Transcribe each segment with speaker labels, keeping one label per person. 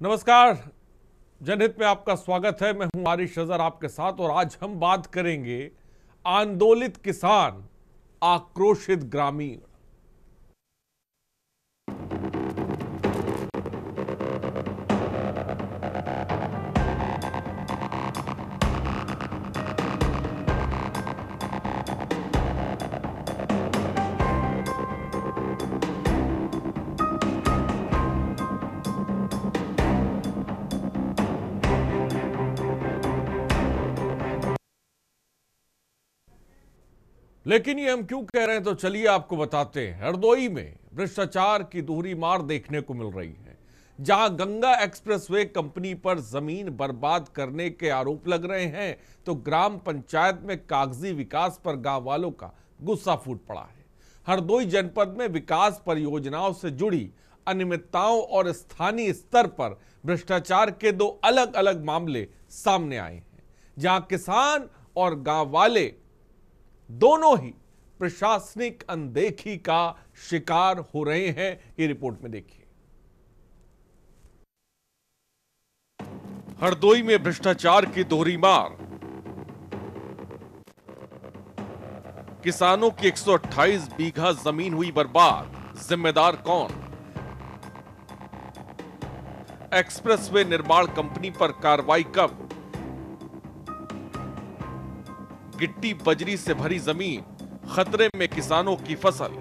Speaker 1: नमस्कार, जनहित में आपका स्वागत है। मैं हूं आरिश अजहर आपके साथ और आज हम बात करेंगे आंदोलित किसान, आक्रोशित ग्रामीण। लेकिन ये हम क्यों कह रहे हैं, तो चलिए आपको बताते हैं। हरदोई में भ्रष्टाचार की दोहरी मार देखने को मिल रही है, जहां गंगा एक्सप्रेसवे कंपनी पर जमीन बर्बाद करने के आरोप लग रहे हैं, तो ग्राम पंचायत में कागजी विकास पर गांव वालों का गुस्सा फूट पड़ा है। हरदोई जनपद में विकास परियोजनाओं से जुड़ी अनियमितताओं और स्थानीय स्तर पर भ्रष्टाचार के दो अलग अलग मामले सामने आए हैं, जहां किसान और गांव वाले दोनों ही प्रशासनिक अनदेखी का शिकार हो रहे हैं। ये रिपोर्ट में देखिए। हरदोई में भ्रष्टाचार की दोहरी मार, किसानों की 128 बीघा जमीन हुई बर्बाद, जिम्मेदार कौन? एक्सप्रेसवे निर्माण कंपनी पर कार्रवाई कब? गिट्टी बजरी से भरी जमीन, खतरे में किसानों की फसल।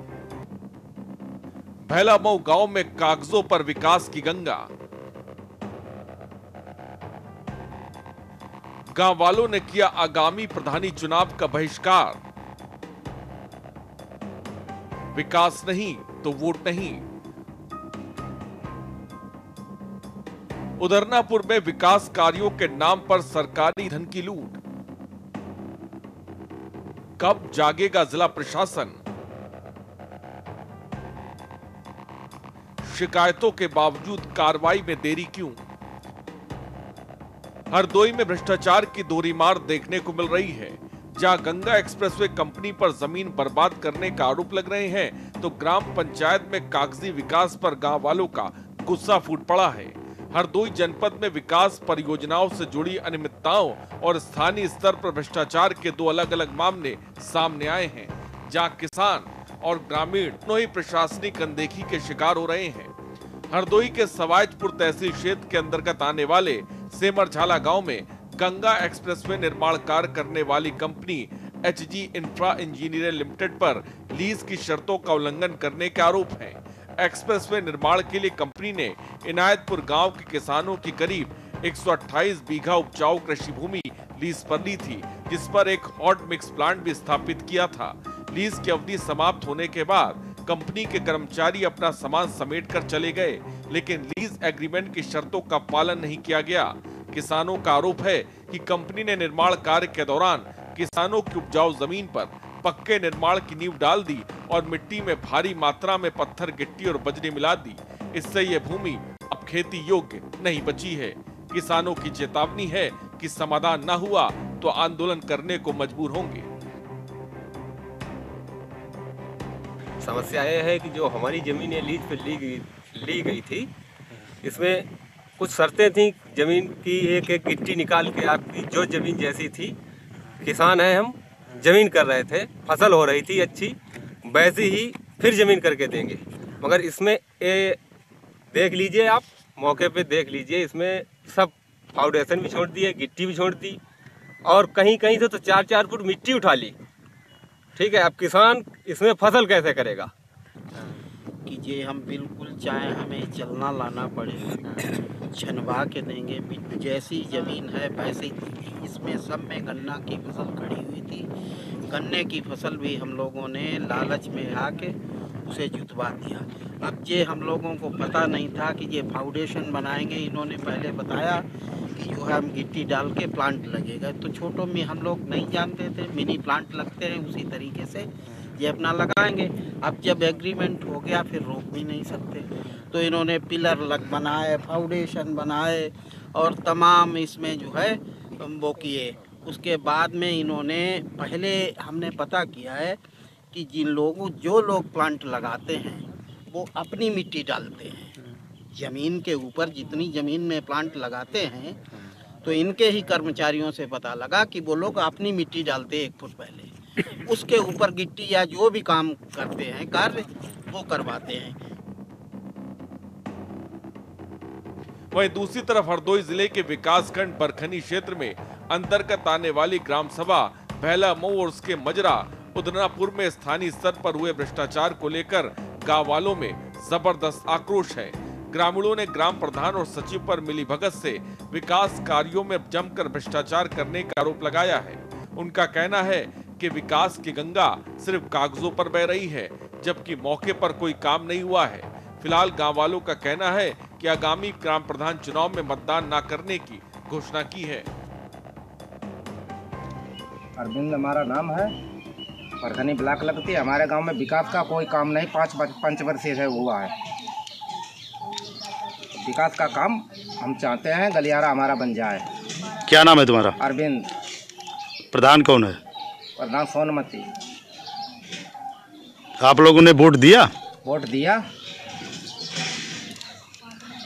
Speaker 1: भैलामऊ गांव में कागजों पर विकास की गंगा, गांव वालों ने किया आगामी प्रधानी चुनाव का बहिष्कार। विकास नहीं तो वोट नहीं। उदरनापुर में विकास कार्यों के नाम पर सरकारी धन की लूट, कब जागेगा जिला प्रशासन? शिकायतों के बावजूद कार्रवाई में देरी क्यों? हरदोई में भ्रष्टाचार की दोहरी मार देखने को मिल रही है, जहां गंगा एक्सप्रेसवे कंपनी पर जमीन बर्बाद करने का आरोप लग रहे हैं, तो ग्राम पंचायत में कागजी विकास पर गांव वालों का गुस्सा फूट पड़ा है। हरदोई जनपद में विकास परियोजनाओं से जुड़ी अनियमितताओं और स्थानीय स्तर पर भ्रष्टाचार के दो अलग अलग मामले सामने आए हैं, जहां किसान और ग्रामीण दोनों ही प्रशासनिक अनदेखी के शिकार हो रहे हैं। हरदोई के सवायजपुर तहसील क्षेत्र के अंतर्गत आने वाले सेमरझाला गांव में गंगा एक्सप्रेसवे निर्माण कार्य करने वाली company HG infra engineering limited पर लीज की शर्तों का उल्लंघन करने के आरोप हैं। एक्सप्रेसवे निर्माण के लिए कंपनी ने इनायतपुर गांव के किसानों की करीब 128 बीघा उपजाऊ कृषि भूमि लीज पर ली थी, जिस पर एक हॉट मिक्स प्लांट भी स्थापित किया था। लीज की अवधि समाप्त होने के बाद कंपनी के कर्मचारी अपना सामान समेट कर चले गए, लेकिन लीज एग्रीमेंट की शर्तों का पालन नहीं किया गया। किसानों का आरोप है कि कंपनी ने निर्माण कार्य के दौरान किसानों की उपजाऊ जमीन पर पक्के निर्माण की नींव डाल दी और मिट्टी में भारी मात्रा में पत्थर, गिट्टी और बजरी मिला दी। इससे ये भूमि अब खेती योग्य नहीं बची है। किसानों की चेतावनी है कि समाधान न हुआ तो आंदोलन करने को मजबूर होंगे।
Speaker 2: समस्या यह है कि जो हमारी जमीन लीज पे ली गई थी, इसमें कुछ शर्तें थी। जमीन की एक एक गिट्टी निकाल के आपकी जो जमीन जैसी थी, किसान है हम, जमीन कर रहे थे, फसल हो रही थी अच्छी, वैसे ही फिर जमीन करके देंगे। मगर इसमें देख लीजिए, आप मौके पे देख लीजिए, इसमें सब फाउंडेशन भी छोड़ दिए, गिट्टी भी छोड़ दी और कहीं कहीं से तो 4-4 फुट मिट्टी उठा ली। ठीक है, अब किसान इसमें फसल कैसे करेगा?
Speaker 3: कि ये हम बिल्कुल चाहे हमें चलना लाना पड़े, छनवा के देंगे। जैसी ज़मीन है वैसे ही देंगे। इसमें सब में गन्ना की फसल खड़ी हुई थी। गन्ने की फसल भी हम लोगों ने लालच में आके उसे जुतवा दिया। अब ये हम लोगों को पता नहीं था कि ये फाउंडेशन बनाएंगे। इन्होंने पहले बताया कि जो है हम गिट्टी डाल के प्लांट लगेगा, तो छोटों में हम लोग नहीं जानते थे, मिनी प्लांट लगते हैं, उसी तरीके से ये अपना लगाएंगे। अब जब एग्रीमेंट हो गया फिर रोक भी नहीं सकते, तो इन्होंने पिलर बनाए, फाउंडेशन बनाए और तमाम इसमें जो है वो किए। उसके बाद में इन्होंने पहले हमने पता किया है कि जो लोग प्लांट लगाते हैं वो अपनी मिट्टी डालते हैं, जमीन के ऊपर जितनी जमीन में प्लांट लगाते हैं तो इनके ही कर्मचारियों से पता लगा कि वो लोग अपनी मिट्टी डालते हैं 1 फुट पहले, उसके ऊपर गिट्टी या जो भी काम करते हैं कार्य वो करवाते हैं।
Speaker 1: वहीं दूसरी तरफ हरदोई जिले के विकासखंड बरखनी क्षेत्र में अंतर्गत आने वाली ग्राम सभा भैला मऊ और उसके मजरा उदनापुर में स्थानीय स्तर पर हुए भ्रष्टाचार को लेकर गांव वालों में जबरदस्त आक्रोश है। ग्रामीणों ने ग्राम प्रधान और सचिव पर मिलीभगत से विकास कार्यों में जमकर भ्रष्टाचार करने का आरोप लगाया है। उनका कहना है कि विकास की गंगा सिर्फ कागजों पर बह रही है, जबकि मौके पर कोई काम नहीं हुआ है। फिलहाल गांव वालों का कहना है कि आगामी ग्राम प्रधान चुनाव में मतदान न करने की घोषणा की है।
Speaker 4: अरविंद हमारा नाम है, बरखनी ब्लॉक लगती है। हमारे गांव में विकास का कोई काम नहीं 5 वर्ष से हुआ है। विकास का काम हम चाहते हैं, गलियारा हमारा बन जाए।
Speaker 5: क्या नाम है तुम्हारा?
Speaker 4: अरविंद।
Speaker 5: प्रधान कौन है?
Speaker 4: प्रधान सोनमती।
Speaker 5: आप लोगों ने वोट दिया?
Speaker 4: वोट दिया।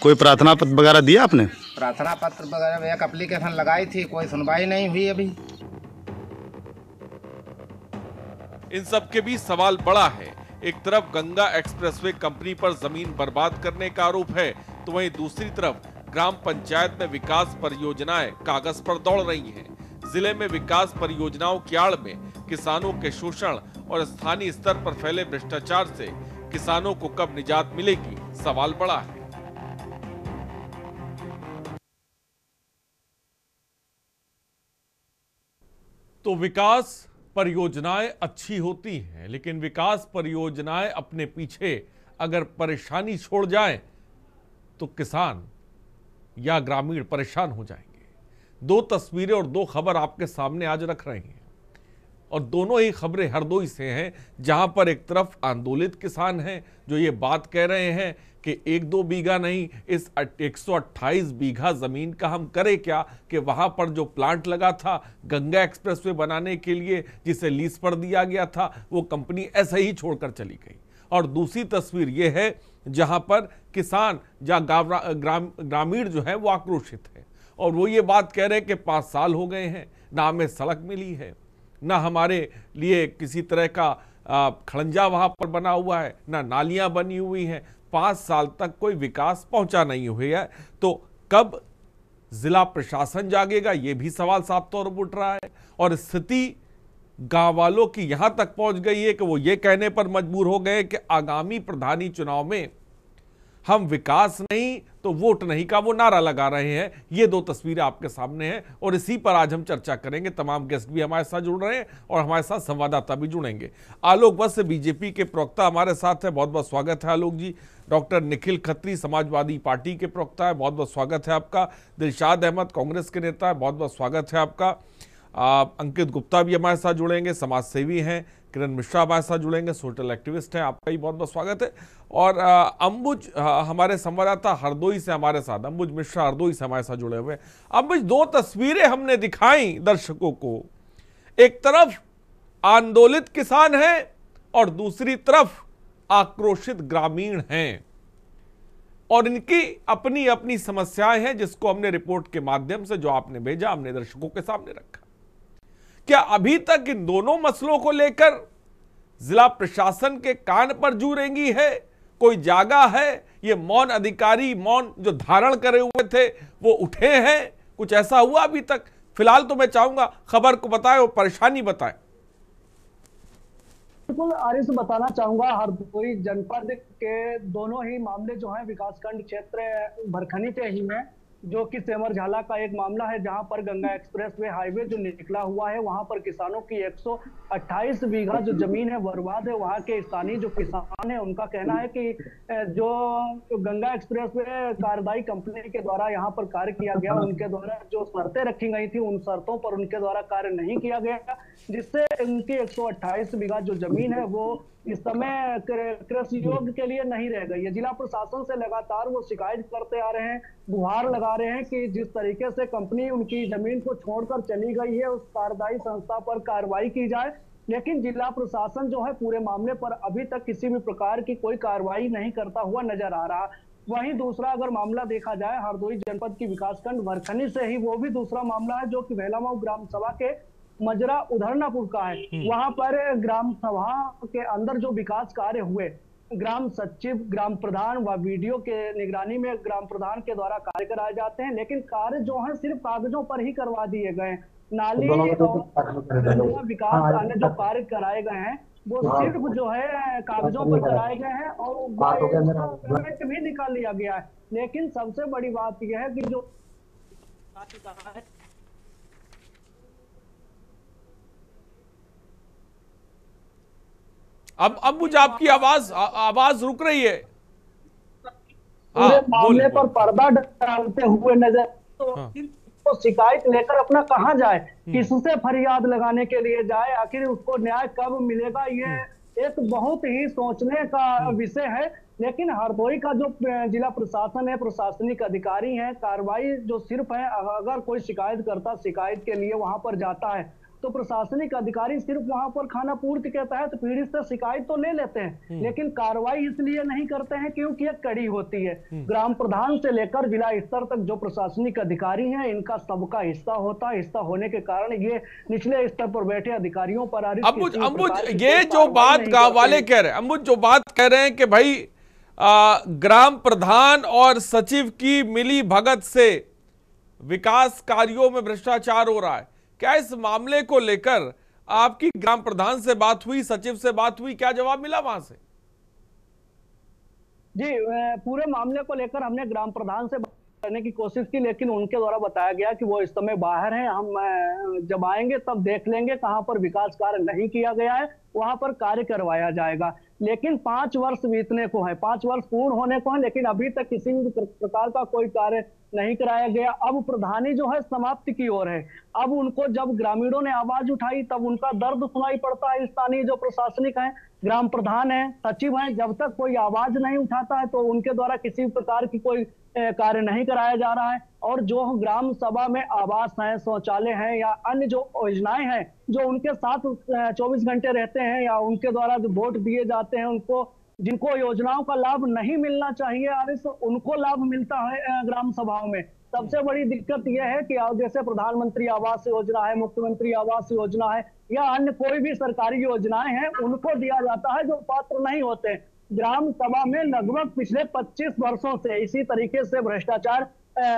Speaker 5: कोई प्रार्थना पत्र वगैरह दिया आपने?
Speaker 4: प्रार्थना पत्र वगैरह एक एप्लीकेशन लगाई थी, कोई सुनवाई नहीं हुई अभी।
Speaker 1: इन सब के बीच सवाल बड़ा है। एक तरफ गंगा एक्सप्रेसवे कंपनी पर जमीन बर्बाद करने का आरोप है, तो वहीं दूसरी तरफ ग्राम पंचायत में विकास परियोजनाएं कागज पर दौड़ रही हैं। जिले में विकास परियोजनाओं की आड़ में किसानों के शोषण और स्थानीय स्तर पर फैले भ्रष्टाचार से किसानों को कब निजात मिलेगी, सवाल बड़ा है। तो विकास परियोजनाएं अच्छी होती हैं, लेकिन विकास परियोजनाएं अपने पीछे अगर परेशानी छोड़ जाएं तो किसान या ग्रामीण परेशान हो जाएंगे। 2 तस्वीरें और 2 खबर आपके सामने आज रख रहे हैं, और दोनों ही खबरें हरदोई से हैं, जहां पर एक तरफ आंदोलित किसान हैं जो ये बात कह रहे हैं कि 1-2 बीघा नहीं, इस 128 बीघा जमीन का हम करें क्या, कि वहां पर जो प्लांट लगा था गंगा एक्सप्रेसवे बनाने के लिए, जिसे लीज पर दिया गया था, वो कंपनी ऐसे ही छोड़कर चली गई। और दूसरी तस्वीर ये है जहां पर किसान या ग्रामीण जो है वो आक्रोशित है, और वो ये बात कह रहे हैं कि 5 साल हो गए हैं, ना हमें सड़क मिली है, ना हमारे लिए किसी तरह का खड़ंजा वहां पर बना हुआ है, ना नालियां बनी हुई हैं। 5 साल तक कोई विकास पहुंचा नहीं हुआ है। तो कब जिला प्रशासन जागेगा, ये भी सवाल साफ तौर पर उठ रहा है। और स्थिति गांव वालों की यहां तक पहुंच गई है कि वो ये कहने पर मजबूर हो गए कि आगामी प्रधानी चुनाव में हम विकास नहीं तो वोट नहीं का वो नारा लगा रहे हैं। ये 2 तस्वीरें आपके सामने हैं, और इसी पर आज हम चर्चा करेंगे। तमाम गेस्ट भी हमारे साथ जुड़ रहे हैं और हमारे साथ संवाददाता भी जुड़ेंगे। आलोक वत्स बीजेपी के प्रवक्ता हमारे साथ है, बहुत बहुत स्वागत है आलोक जी। डॉक्टर निखिल खत्री समाजवादी पार्टी के प्रवक्ता है, बहुत बहुत स्वागत है आपका। दिलशाद अहमद कांग्रेस के नेता है, बहुत बहुत स्वागत है आपका। अंकित गुप्ता भी हमारे साथ जुड़ेंगे, समाज सेवी हैं। किरण मिश्रा हमारे साथ जुड़ेंगे, सोशल एक्टिविस्ट हैं, आपका भी बहुत बहुत स्वागत है। और अंबुज हमारे संवाददाता हरदोई से हमारे साथ, अंबुज मिश्रा हरदोई से हमारे साथ जुड़े हुए हैं। अंबुज, 2 तस्वीरें हमने दिखाई दर्शकों को। एक तरफ आंदोलित किसान हैं और दूसरी तरफ आक्रोशित ग्रामीण हैं, और इनकी अपनी अपनी समस्याएं हैं, जिसको हमने रिपोर्ट के माध्यम से जो आपने भेजा हमने दर्शकों के सामने रखा। क्या अभी तक इन दोनों मसलों को लेकर जिला प्रशासन के कान पर जू रेंगी है? कोई जागा है? ये मौन अधिकारी, मौन जो धारण करे हुए थे वो उठे हैं? कुछ ऐसा हुआ अभी तक? फिलहाल तो मैं चाहूंगा खबर को बताएं और परेशानी बताएं।
Speaker 6: बिल्कुल आरिफ, बताना चाहूंगा हरदोई जनपद के दोनों ही मामले जो हैं विकासखंड क्षेत्र बरखनी के ही हैं, जो कि सेमर झाला का एक मामला है, जहां पर गंगा एक्सप्रेसवे हाईवे जो निकला हुआ है वहां पर किसानों की 128 बीघा जो जमीन है बर्बाद है। वहां के स्थानीय जो किसान है उनका कहना है कि जो गंगा एक्सप्रेसवे कार्यदायी कंपनी के द्वारा यहां पर कार्य किया गया, उनके द्वारा जो शर्तें रखी गई थी उन शर्तों पर उनके द्वारा कार्य नहीं किया गया, जिससे उनकी 128 बीघा जो जमीन है वो इस समय कृषि योग्य के लिए नहीं रह गई है। जिला प्रशासन से लगातार वो शिकायत करते आ रहे हैं, गुहार लगा रहे हैं कि जिस तरीके से कंपनी उनकी जमीन को छोड़कर चली गई है उस कार्यदायी संस्था पर कार्रवाई की जाए। लेकिन जिला प्रशासन जो है पूरे मामले पर अभी तक किसी भी प्रकार की कोई कार्रवाई नहीं करता हुआ नजर आ रहा। वहीं दूसरा अगर मामला देखा जाए हरदोई जनपद की विकासखंड भरखनी से ही, वो भी दूसरा मामला है जो कि भेलामाऊ ग्राम सभा के मजरा उधरनापुर का है। वहां पर ग्राम सभा के अंदर जो विकास कार्य हुए, ग्राम सचिव, ग्राम प्रधान व वीडियो के निगरानी में ग्राम प्रधान के द्वारा कार्य कराए जाते हैं, लेकिन कार्य जो है सिर्फ कागजों पर ही करवा दिए गए। नाली और विकास अन्य जो कार्य कराए गए हैं वो सिर्फ जो है कागजों पर कराए गए हैं और पेमेंट भी निकाल लिया गया है। लेकिन सबसे बड़ी बात यह है कि जो
Speaker 1: अब मुझे आपकी आवाज रुक रही है।
Speaker 6: पूरे मामले पर पर्दा डालते हुए नजर तो शिकायत लेकर अपना कहाँ जाए, किससे फरियाद लगाने के लिए जाए, आखिर उसको न्याय कब मिलेगा, ये एक बहुत ही सोचने का विषय है। लेकिन हरदोई का जो जिला प्रशासन है, प्रशासनिक अधिकारी हैं, कार्रवाई जो सिर्फ है, अगर कोई शिकायत करता शिकायत के लिए वहां पर जाता है तो प्रशासनिक अधिकारी सिर्फ वहां पर खाना पूर्ति के तहत पीड़ित से शिकायत तो ले लेते हैं, लेकिन कार्रवाई इसलिए नहीं करते हैं क्योंकि एक कड़ी होती है। ग्राम प्रधान से लेकर जिला स्तर तक जो प्रशासनिक अधिकारी हैं, इनका सबका हिस्सा होता है। हिस्सा होने के कारण ये निचले स्तर पर बैठे अधिकारियों पर
Speaker 1: अंबुज ये जो बात गांव वाले कह रहे हैं, अंबुज जो बात कह रहे हैं कि भाई ग्राम प्रधान और सचिव की मिली भगत से विकास कार्यों में भ्रष्टाचार हो रहा है, क्या इस मामले को लेकर आपकी ग्राम प्रधान से बात हुई, सचिव से बात हुई, क्या जवाब मिला वहां से?
Speaker 6: जी, पूरे मामले को लेकर हमने ग्राम प्रधान से करने की कोशिश की, लेकिन उनके द्वारा बताया गया कि वो इस समय बाहर हैं, हम जब आएंगे तब देख लेंगे, कहां पर विकास कार्य नहीं किया गया है वहां पर कार्य करवाया जाएगा। लेकिन 5 वर्ष बीतने को है, 5 वर्ष पूर्ण होने को है, लेकिन अभी तक किसी भी प्रकार का कोई कार्य नहीं कराया गया। अब प्रधानी जो है समाप्ति की ओर है। अब उनको जब ग्रामीणों ने आवाज उठाई तब उनका दर्द सुनाई पड़ता है। स्थानीय जो प्रशासनिक है, ग्राम प्रधान है, सचिव है, जब तक कोई आवाज नहीं उठाता है तो उनके द्वारा किसी प्रकार की कोई कार्य नहीं कराया जा रहा है। और जो ग्राम सभा में आवास है, शौचालय है या अन्य जो योजनाएं हैं जो उनके साथ 24 घंटे रहते हैं या उनके द्वारा जो वोट दिए जाते हैं, उनको जिनको योजनाओं का लाभ नहीं मिलना चाहिए उनको लाभ मिलता है ग्राम सभाओं में। सबसे बड़ी दिक्कत यह है कि जैसे प्रधानमंत्री आवास योजना है, मुख्यमंत्री आवास योजना है या अन्य कोई भी सरकारी योजनाएं हैं, उनको दिया जाता है जो पात्र नहीं होते। ग्राम सभा में लगभग पिछले 25 वर्षों से इसी तरीके से भ्रष्टाचार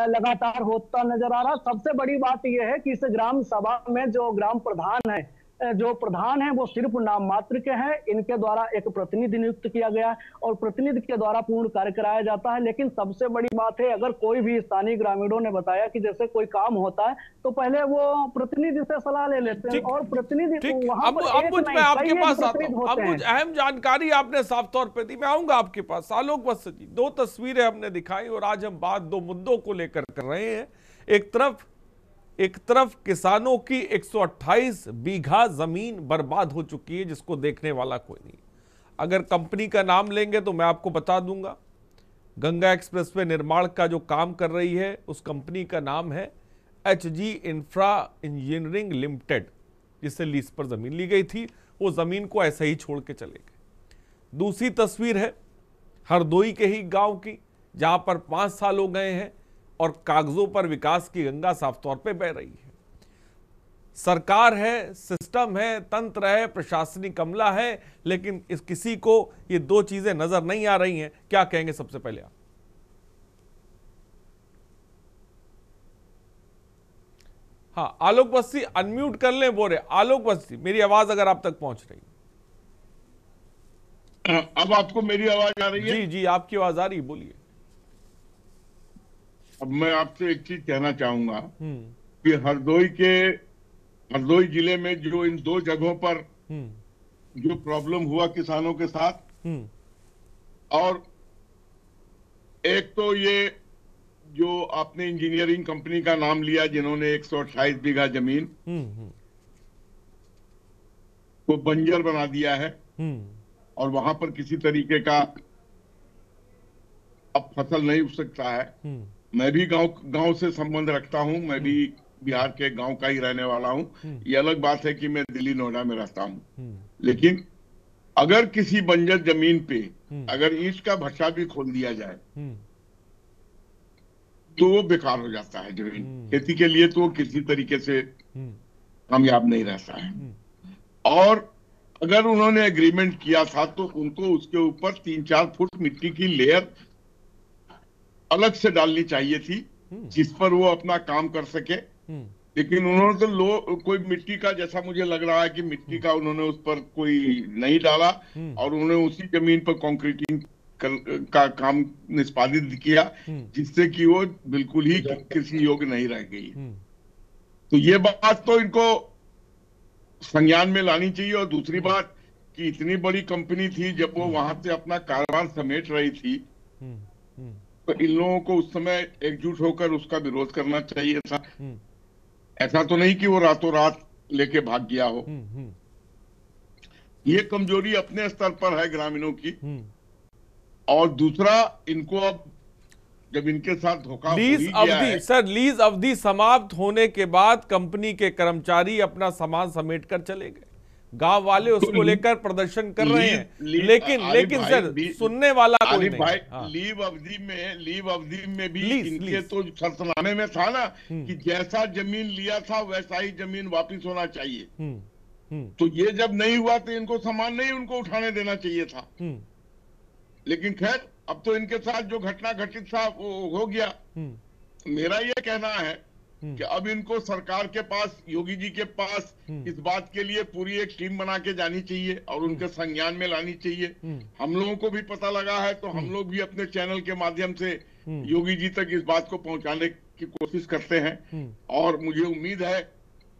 Speaker 6: लगातार होता नजर आ रहा। सबसे बड़ी बात यह है कि इस ग्राम सभा में जो ग्राम प्रधान है, जो प्रधान है वो सिर्फ नाम मात्र के हैं। इनके द्वारा एक प्रतिनिधि नियुक्त किया गया है और प्रतिनिधि के द्वारा पूर्ण कार्य कराया जाता है। लेकिन सबसे बड़ी बात है, अगर कोई भी स्थानीय ग्रामीणों ने बताया कि जैसे कोई काम होता है तो पहले वो प्रतिनिधि से सलाह ले लेते हैं और प्रतिनिधि वहां पर
Speaker 1: आपके पास आता हूं। अब कुछ अहम जानकारी आपने साफ तौर पर दी, मैं आऊंगा आपके पास। आलोक वत्स जी, 2 तस्वीरें हमने दिखाई और आज हम बात 2 मुद्दों को लेकर कर रहे हैं। एक तरफ किसानों की 128 बीघा जमीन बर्बाद हो चुकी है जिसको देखने वाला कोई नहीं। अगर कंपनी का नाम लेंगे तो मैं आपको बता दूंगा, गंगा एक्सप्रेसवे निर्माण का जो काम कर रही है उस कंपनी का नाम है HG इंफ्रा इंजीनियरिंग लिमिटेड, जिससे लीज पर जमीन ली गई थी। वो जमीन को ऐसे ही छोड़ के चले गए। दूसरी तस्वीर है हरदोई के ही गांव की, जहां पर 5 साल हो गए हैं और कागजों पर विकास की गंगा साफ तौर पे बह रही है। सरकार है, सिस्टम है, तंत्र है, प्रशासनिक अमला है, लेकिन इस किसी को ये 2 चीजें नजर नहीं आ रही हैं। क्या कहेंगे सबसे पहले आप? हाँ, आलोक वत्स अनम्यूट कर लें, बोल रहे आलोक वत्स, मेरी आवाज अगर आप तक पहुंच रही है।
Speaker 7: अब आपको मेरी आवाज आ रही है?
Speaker 1: जी, आपकी आवाज आ रही, बोलिए।
Speaker 7: अब मैं आपसे एक चीज कहना चाहूंगा कि हरदोई जिले में जो इन 2 जगहों पर जो प्रॉब्लम हुआ किसानों के साथ, और एक तो ये जो आपने इंजीनियरिंग कंपनी का नाम लिया जिन्होंने 128 बीघा जमीन को बंजर बना दिया है और वहां पर किसी तरीके का अब फसल नहीं उग सकता है। मैं भी गांव से संबंध रखता हूं, मैं भी बिहार के गांव का ही रहने वाला हूं। ये अलग बात है कि मैं दिल्ली नोएडा में रहता हूं, लेकिन अगर किसी बंजर जमीन पे अगर ईंट का भट्ठा भी खोल दिया जाए तो वो बेकार हो जाता है जमीन। खेती के लिए तो वो किसी तरीके से कामयाब नहीं रहता है। और अगर उन्होंने एग्रीमेंट किया था तो उनको उसके ऊपर 3-4 फुट मिट्टी की लेयर अलग से डालनी चाहिए थी, जिस पर वो अपना काम कर सके। लेकिन उन्होंने तो कोई मिट्टी का, जैसा मुझे लग रहा है कि मिट्टी का उन्होंने उस पर कोई नहीं डाला और उन्होंने उसी जमीन पर कंक्रीटिंग का काम निष्पादित किया, जिससे कि वो बिल्कुल ही कृषि योग्य नहीं रह गई। तो ये बात तो इनको संज्ञान में लानी चाहिए। और दूसरी बात कि इतनी बड़ी कंपनी थी, जब वो वहां से अपना कारोबार समेट रही थी, तो इन लोगों को उस समय एकजुट होकर उसका विरोध करना चाहिए था। ऐसा तो नहीं कि वो रातों रात लेके भाग गया हो। ये कमजोरी अपने स्तर पर है ग्रामीणों की। और दूसरा, इनको अब जब इनके साथ धोखा
Speaker 1: लीज अवधि, सर लीज अवधि समाप्त होने के बाद कंपनी के कर्मचारी अपना सामान समेट कर चले गए। गांव वाले उसको लेकर प्रदर्शन कर रहे हैं, लेकिन सर सुनने वाला कोई नहीं। हाँ।
Speaker 7: लीव अवधि में भी इनके तो शर्तनामे में था ना कि जैसा जमीन लिया था वैसा ही जमीन वापिस होना चाहिए। तो ये जब नहीं हुआ तो इनको सामान नहीं उनको उठाने देना चाहिए था। लेकिन खैर, अब तो इनके साथ जो घटना घटित था वो हो गया। मेरा ये कहना है कि अब इनको सरकार के पास, योगी जी के पास इस बात के लिए पूरी एक टीम बना के जानी चाहिए और उनके संज्ञान में लानी चाहिए। हम लोगों को भी पता लगा है तो हम लोग भी अपने चैनल के माध्यम से योगी जी तक इस बात को पहुंचाने की कोशिश करते हैं। और मुझे उम्मीद है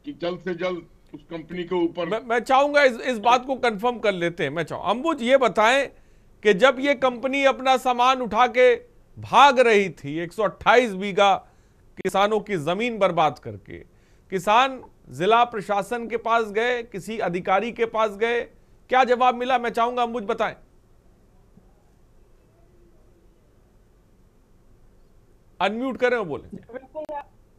Speaker 7: कि जल्द से जल्द उस कंपनी के ऊपर
Speaker 1: मैं चाहूंगा इस बात को कंफर्म कर लेते हैं। मैं चाहूँ अंबुज ये बताएं कि जब ये कंपनी अपना सामान उठा के भाग रही थी 128 बीघा किसानों की जमीन बर्बाद करके, किसान जिला प्रशासन के पास गए, किसी अधिकारी के पास गए, क्या जवाब मिला? मैं चाहूंगा अंबुज बताएं। अनम्यूट करें और बोलें।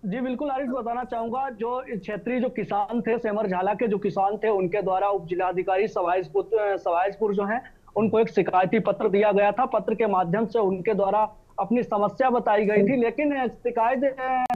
Speaker 6: जी बिल्कुल आरिफ, बताना चाहूंगा जो क्षेत्रीय जो किसान थे, सेमर झाला के जो किसान थे, उनके द्वारा उप जिलाधिकारी सवाईजपुर जो है उनको एक शिकायती पत्र दिया गया था। पत्र के माध्यम से उनके द्वारा अपनी समस्या बताई गई थी, लेकिन शिकायत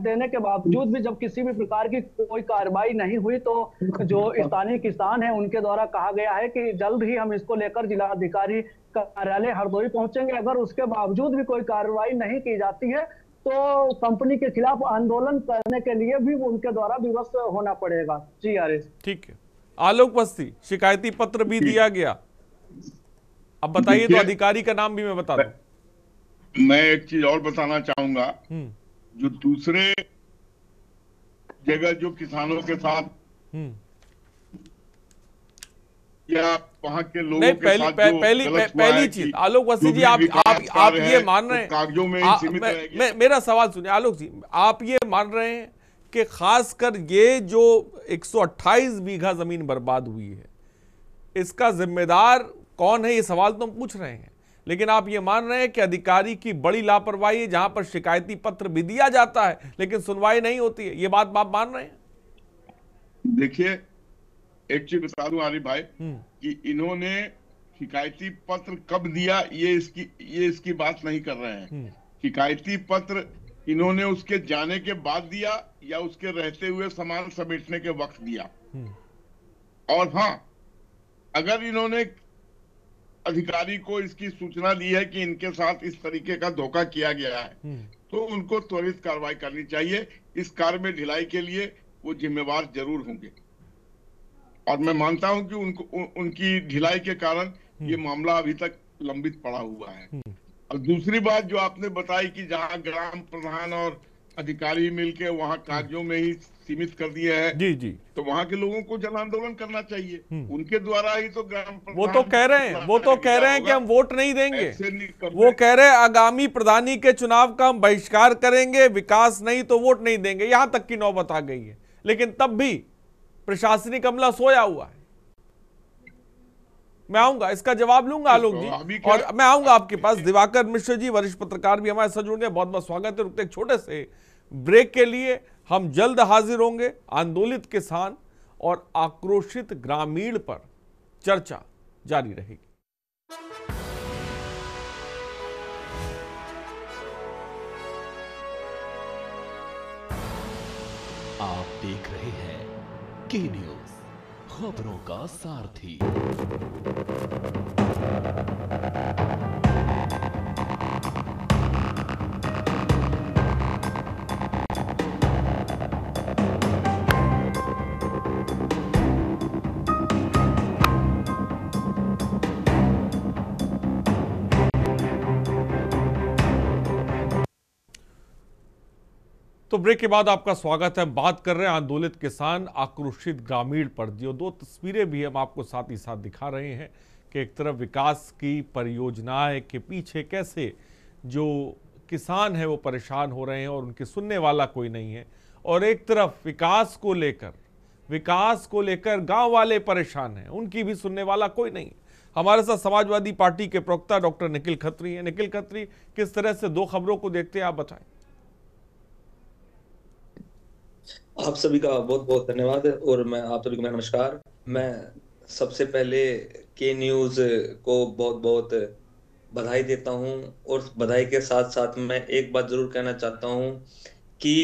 Speaker 6: देने के बावजूद भी जब किसी भी प्रकार की कोई कार्रवाई नहीं हुई तो जो स्थानीय किसान हैं उनके द्वारा कहा गया है कि जल्द ही हम इसको लेकर जिलाधिकारी कार्यालय हरदोई पहुंचेंगे। अगर उसके बावजूद भी कोई कार्रवाई नहीं की जाती है तो कंपनी के खिलाफ आंदोलन करने के लिए भी उनके द्वारा विवश होना पड़ेगा। जी आरिफ,
Speaker 1: ठीक है। आलोक बस्ती, शिकायती पत्र भी दिया गया, अब बताइए तो अधिकारी का नाम भी मैं बता दूं।
Speaker 7: मैं एक चीज और बताना चाहूंगा, जो दूसरे जगह जो किसानों के साथ या वहां के लोगों के साथ
Speaker 1: पहली चीज आलोक बस्ती जी, आप ये मान रहे हैं,
Speaker 7: कागजों में
Speaker 1: मेरा सवाल सुनिए आलोक जी, आप ये मान रहे हैं कि खासकर ये जो 128 बीघा जमीन बर्बाद हुई है इसका जिम्मेदार कौन है? ये सवाल तो हम पूछ रहे हैं, लेकिन आप ये मान रहे हैं कि अधिकारी की बड़ी लापरवाही है, जहां पर शिकायती पत्र भी दिया जाता है लेकिन सुनवाई नहीं होती है, ये बात आप मान रहे हैं?
Speaker 7: देखिए, एक चीज बता दूं आरिफ भाई कि इन्होंने शिकायती पत्र कब दिया ये इसकी बात नहीं कर रहे हैं। शिकायती पत्र इन्होंने उसके जाने के बाद दिया या उसके रहते हुए सामान समेटने के वक्त दिया। और हाँ, अगर इन्होंने अधिकारी को इसकी सूचना दी है कि इनके साथ इस तरीके का धोखा किया गया है तो उनको त्वरित कार्रवाई करनी चाहिए। इस कार्य में ढिलाई के लिए वो जिम्मेवार जरूर होंगे और मैं मानता हूं कि उनकी ढिलाई के कारण ये मामला अभी तक लंबित पड़ा हुआ है। और दूसरी बात जो आपने बताई कि जहां ग्राम प्रधान और अधिकारी मिलके वहां कागजों में ही सीमित कर दिए हैं,
Speaker 1: जी जी,
Speaker 7: तो वहां के लोगों को जन आंदोलन करना चाहिए। उनके द्वारा ही तो ग्राम प्रधान,
Speaker 1: वो तो कह रहे हैं कि हम वोट नहीं देंगे, वो कह रहे हैं आगामी प्रधानी के चुनाव का हम बहिष्कार करेंगे, विकास नहीं तो वोट नहीं देंगे, यहां तक की नौबत आ गई है। लेकिन तब भी प्रशासनिक अमला सोया हुआ है। मैं आऊंगा, इसका जवाब लूंगा आलोक जी, और मैं आऊंगा आपके पास। दिवाकर मिश्र जी, वरिष्ठ पत्रकार भी हमारे साथ जुड़ गए, बहुत बहुत स्वागत है। रुकते एक छोटे से ब्रेक के लिए, हम जल्द हाजिर होंगे। आंदोलित किसान और आक्रोशित ग्रामीण पर चर्चा जारी रहेगी।
Speaker 8: आप देख रहे हैं के न्यूज, खबरों का सारथी।
Speaker 1: तो ब्रेक के बाद आपका स्वागत है। बात कर रहे हैं आंदोलित किसान, आक्रोशित ग्रामीण पर। जो दो तस्वीरें भी हम आपको साथ ही साथ दिखा रहे हैं कि एक तरफ विकास की परियोजनाएं के पीछे कैसे जो किसान है वो परेशान हो रहे हैं और उनके सुनने वाला कोई नहीं है, और एक तरफ विकास को लेकर गांव वाले परेशान हैं, उनकी भी सुनने वाला कोई नहीं है। हमारे साथ समाजवादी पार्टी के प्रवक्ता डॉक्टर निखिल खत्री हैं। निखिल खत्री, किस तरह से दो खबरों को देखते हैं, आप बताएं।
Speaker 9: आप सभी का बहुत बहुत धन्यवाद और मैं आप सभी को मेरा नमस्कार। मैं सबसे पहले के न्यूज़ को बहुत बहुत बधाई देता हूं, और बधाई के साथ साथ मैं एक बात जरूर कहना चाहता हूं कि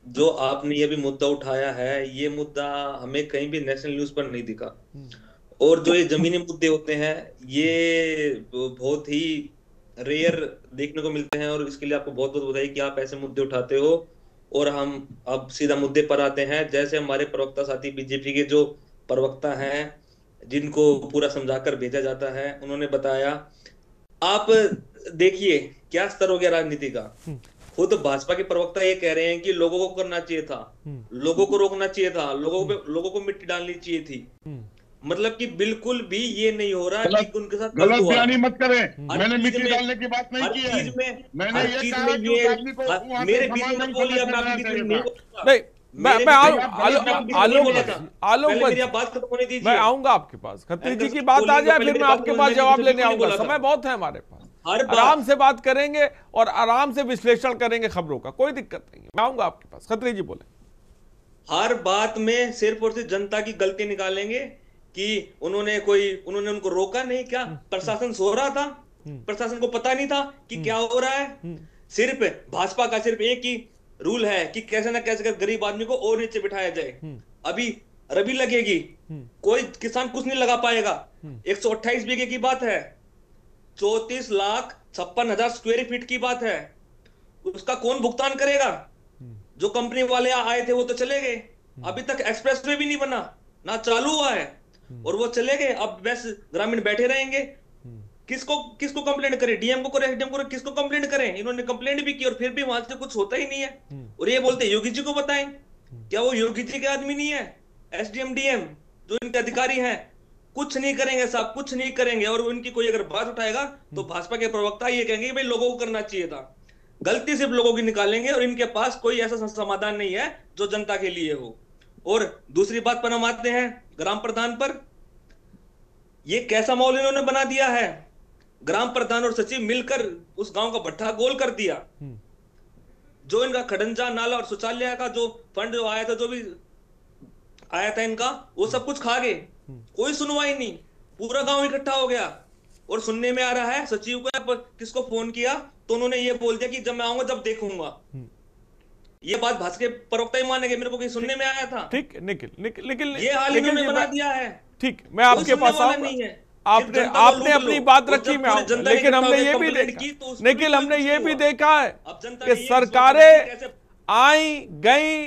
Speaker 9: जो आपने ये भी मुद्दा उठाया है, ये मुद्दा हमें कहीं भी नेशनल न्यूज़ पर नहीं दिखा। और जो ये जमीनी मुद्दे होते हैं ये बहुत ही रेयर देखने को मिलते हैं, और इसके लिए आपको बहुत बहुत बधाई कि आप ऐसे मुद्दे उठाते हो। और हम अब सीधा मुद्दे पर आते हैं। जैसे हमारे प्रवक्ता साथी बीजेपी के जो प्रवक्ता हैं, जिनको पूरा समझाकर भेजा जाता है, उन्होंने बताया, आप देखिए क्या स्तर हो गया राजनीति का। खुद भाजपा के प्रवक्ता ये कह रहे हैं कि लोगों को करना चाहिए था, लोगों को रोकना चाहिए था, लोगों को मिट्टी डालनी चाहिए थी। मतलब कि बिल्कुल भी ये नहीं हो रहा कि उनके साथ
Speaker 7: गलत बयानी मत करें। मैंने मिट्टी डालने की बात नहीं की है। मैंने ये कहा कि उस आदमी को वहां से सामान नहीं खोलना चाहिए।
Speaker 1: मैं आऊंगा आपके पास, खत्री जी की बात आ जाए फिर मैं आपके पास जवाब लेने आऊंगा। समय बहुत है हमारे पास, आराम से बात करेंगे और आराम से विश्लेषण करेंगे खबरों का, कोई दिक्कत नहीं है। मैं आऊंगा आपके पास। खत्री जी बोले।
Speaker 9: हर बात में सिर्फ और सिर्फ जनता की गलती निकालेंगे कि उन्होंने उनको रोका नहीं। क्या प्रशासन सो रहा था? प्रशासन को पता नहीं था कि क्या हो रहा है? सिर्फ भाजपा का सिर्फ एक ही रूल है कि कैसे ना कैसे गरीब आदमी को और नीचे बिठाया जाए। अभी रबी लगेगी, कोई किसान कुछ नहीं लगा पाएगा। 128 बीघे की बात है, 34,56,000 स्क्वायर फीट की बात है। उसका कौन भुगतान करेगा? जो कंपनी वाले आए थे वो तो चले गए। अभी तक एक्सप्रेस वे भी नहीं बना, ना चालू हुआ है, और वो चले गए। अब वैसे ग्रामीण बैठे रहेंगे। किसको कंप्लेंट करें? डीएम को करें, एसडीएम को, किसको कंप्लेंट करें? इन्होंने कंप्लेंट भी की और फिर भी वहां से कुछ होता ही नहीं है। और ये बोलते योगी जी को बताएं। क्या वो योगी जी के आदमी नहीं है? एसडीएम डीएम जो इनके अधिकारी हैं कुछ नहीं करेंगे साहब, कुछ नहीं करेंगे। और उनकी कोई अगर बात उठाएगा तो भाजपा के प्रवक्ता ये कहेंगे भाई लोगों को करना चाहिए था। गलती सिर्फ लोगों की निकालेंगे, और इनके पास कोई ऐसा समाधान नहीं है जो जनता के लिए हो। और दूसरी बात पर हम आते हैं ग्राम प्रधान पर। ये कैसा माहौल इन्होंने बना दिया है। ग्राम प्रधान और सचिव मिलकर उस गांव का भट्ठा गोल कर दिया। जो इनका खडंजा नाला और शौचालय का जो फंड जो आया था, जो भी आया था इनका, वो सब कुछ खा गए। कोई सुनवाई नहीं, पूरा गांव इकट्ठा हो गया। और सुनने में आ रहा है सचिव को किसको फोन किया तो उन्होंने ये बोल दिया कि जब मैं आऊंगा जब देखूंगा। ये बात भाजपा के प्रवक्ता ही मानेंगे, मेरे को कहीं सुनने में आया था।
Speaker 1: ठीक, निखिल
Speaker 9: ये हाल इन्होंने बना दिया है।
Speaker 1: ठीक, मैं आपके पास आऊंगा। आपने अपनी बात रखी, मैं लेकिन हमने ये भी देखा, निखिल हमने ये भी देखा है कि सरकारें आई गई,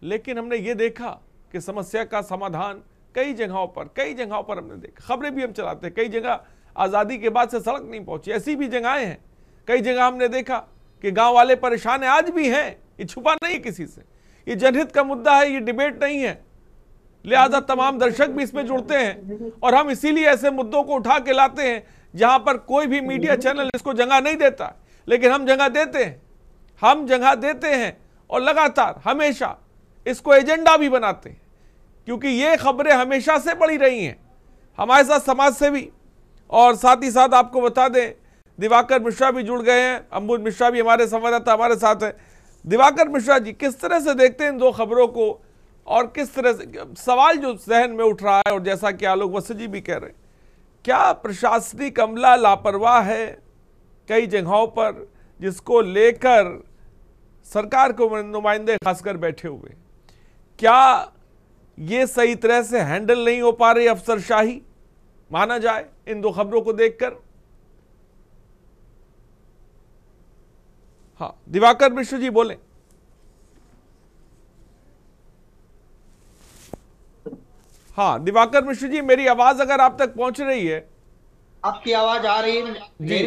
Speaker 1: लेकिन हमने ये देखा कि समस्या का समाधान कई जगहों पर हमने देखा। खबरें भी हम चलाते हैं, कई जगह आजादी के बाद से सड़क नहीं पहुंची, ऐसी भी जगहें हैं। कई जगह हमने देखा कि गांव वाले परेशान हैं, आज भी हैं, ये छुपा नहीं है किसी से। ये जनहित का मुद्दा है, ये डिबेट नहीं है, लिहाजा तमाम दर्शक भी इसमें जुड़ते हैं। और हम इसीलिए ऐसे मुद्दों को उठा के लाते हैं जहां पर कोई भी मीडिया चैनल इसको जगह नहीं देता, लेकिन हम जगह देते हैं और लगातार हमेशा इसको एजेंडा भी बनाते हैं, क्योंकि ये खबरें हमेशा से पड़ी रही हैं। हमारे साथ समाज सेवी और साथ ही साथ आपको बता दें दिवाकर मिश्रा भी जुड़ गए हैं। अंबुज मिश्रा भी हमारे संवाददाता हमारे साथ है। दिवाकर मिश्रा जी, किस तरह से देखते हैं इन दो खबरों को, और किस तरह से सवाल जो जहन में उठ रहा है, और जैसा कि आलोक वत्स जी भी कह रहे हैं, क्या प्रशासनिक अमला लापरवाह है कई जगहों पर, जिसको लेकर सरकार को नुमाइंदे खासकर बैठे हुए, क्या ये सही तरह से हैंडल नहीं हो पा रही अफसरशाही माना जाए इन दो खबरों को देखकर? हाँ, दिवाकर मिश्र जी बोलें। हाँ दिवाकर मिश्र जी, मेरी आवाज अगर आप तक पहुंच रही है?
Speaker 10: आपकी आवाज आ रही है
Speaker 1: जी,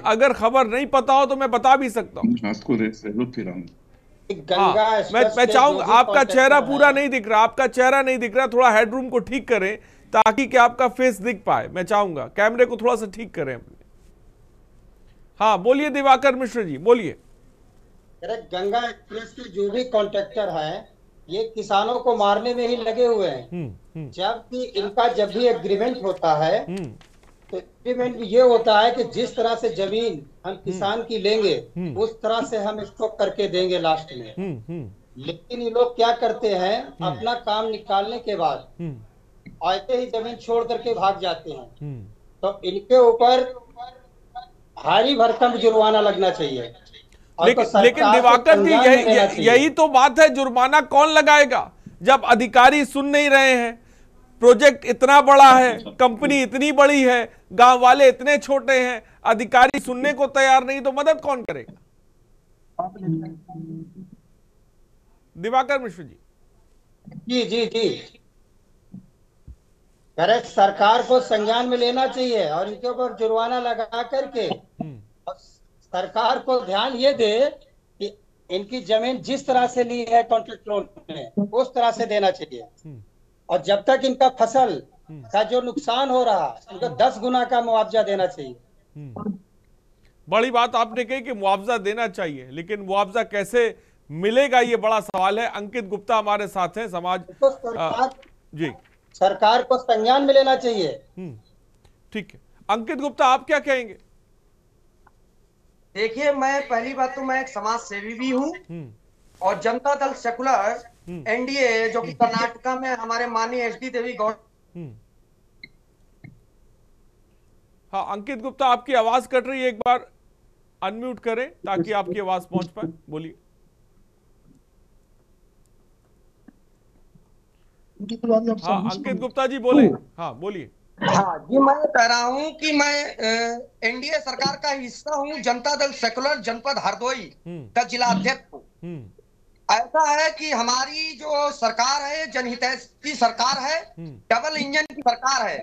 Speaker 1: अगर खबर नहीं पता हो तो मैं बता भी सकता हूँ। हाँ, मैं चाहूंगा, आपका चेहरा पूरा नहीं दिख रहा, आपका चेहरा नहीं दिख रहा, थोड़ा हेडरूम को ठीक करें ताकि कि आपका फेस दिख पाए। मैं चाहूंगा कैमरे को थोड़ा सा ठीक करें अपने। हाँ बोलिए दिवाकर मिश्र जी, बोलिए।
Speaker 10: गंगा एक्सप्रेस के जो भी कॉन्ट्रैक्टर है ये किसानों को मारने में ही लगे हुए हैं। जबकि इनका जब भी एग्रीमेंट होता है तो एग्रीमेंट ये होता है कि जिस तरह से जमीन हम किसान की लेंगे उस तरह से हम इसको करके देंगे लास्ट में। लेकिन ये लोग क्या करते हैं, अपना काम निकालने के बाद ऐसे ही जमीन छोड़ करके भाग जाते हैं। तो इनके ऊपर भारी भरकम जुर्माना लगना चाहिए।
Speaker 1: लेकिन दिवाकर जी, यही तो बात है, जुर्माना कौन लगाएगा जब अधिकारी सुन नहीं रहे हैं? प्रोजेक्ट इतना बड़ा है, कंपनी इतनी बड़ी है, गांव वाले इतने छोटे हैं, अधिकारी सुनने को तैयार नहीं, तो मदद कौन करेगा? दिवाकर मिश्र जी।
Speaker 10: जी जी जी, करेक्ट। सरकार को संज्ञान में लेना चाहिए और इनके ऊपर जुर्माना लगा करके सरकार को ध्यान ये दे कि इनकी जमीन जिस तरह से ली है कॉन्ट्रैक्ट लोन में उस तरह से देना चाहिए। और जब तक इनका फसल का जो नुकसान हो रहा इनको 10 गुना का मुआवजा देना चाहिए।
Speaker 1: बड़ी बात आपने कही कि मुआवजा देना चाहिए, लेकिन मुआवजा कैसे मिलेगा ये बड़ा सवाल है। अंकित गुप्ता हमारे साथ हैं, समाज जी।
Speaker 10: सरकार को संज्ञान में लेना चाहिए।
Speaker 1: ठीक है, अंकित गुप्ता आप क्या कहेंगे?
Speaker 11: देखिए, मैं पहली बात तो मैं एक समाज सेवी भी हूँ और जनता दल सेकुलर एनडीए जो कि कर्नाटका में हमारे माननीय एचडी देवी गौड़।
Speaker 1: हाँ अंकित गुप्ता, आपकी आवाज कट रही है, एक बार अनम्यूट करें ताकि आपकी आवाज पहुंच पाए, बोलिए। हाँ अंकित गुप्ता जी बोले। हाँ बोलिए।
Speaker 11: हाँ जी, मैं कह रहा हूँ कि मैं एनडीए सरकार का हिस्सा हूँ, जनता दल सेकुलर जनपद हरदोई का जिला अध्यक्ष हूँ। ऐसा है कि हमारी जो सरकार है जनहितैषी सरकार है, डबल इंजन की सरकार है।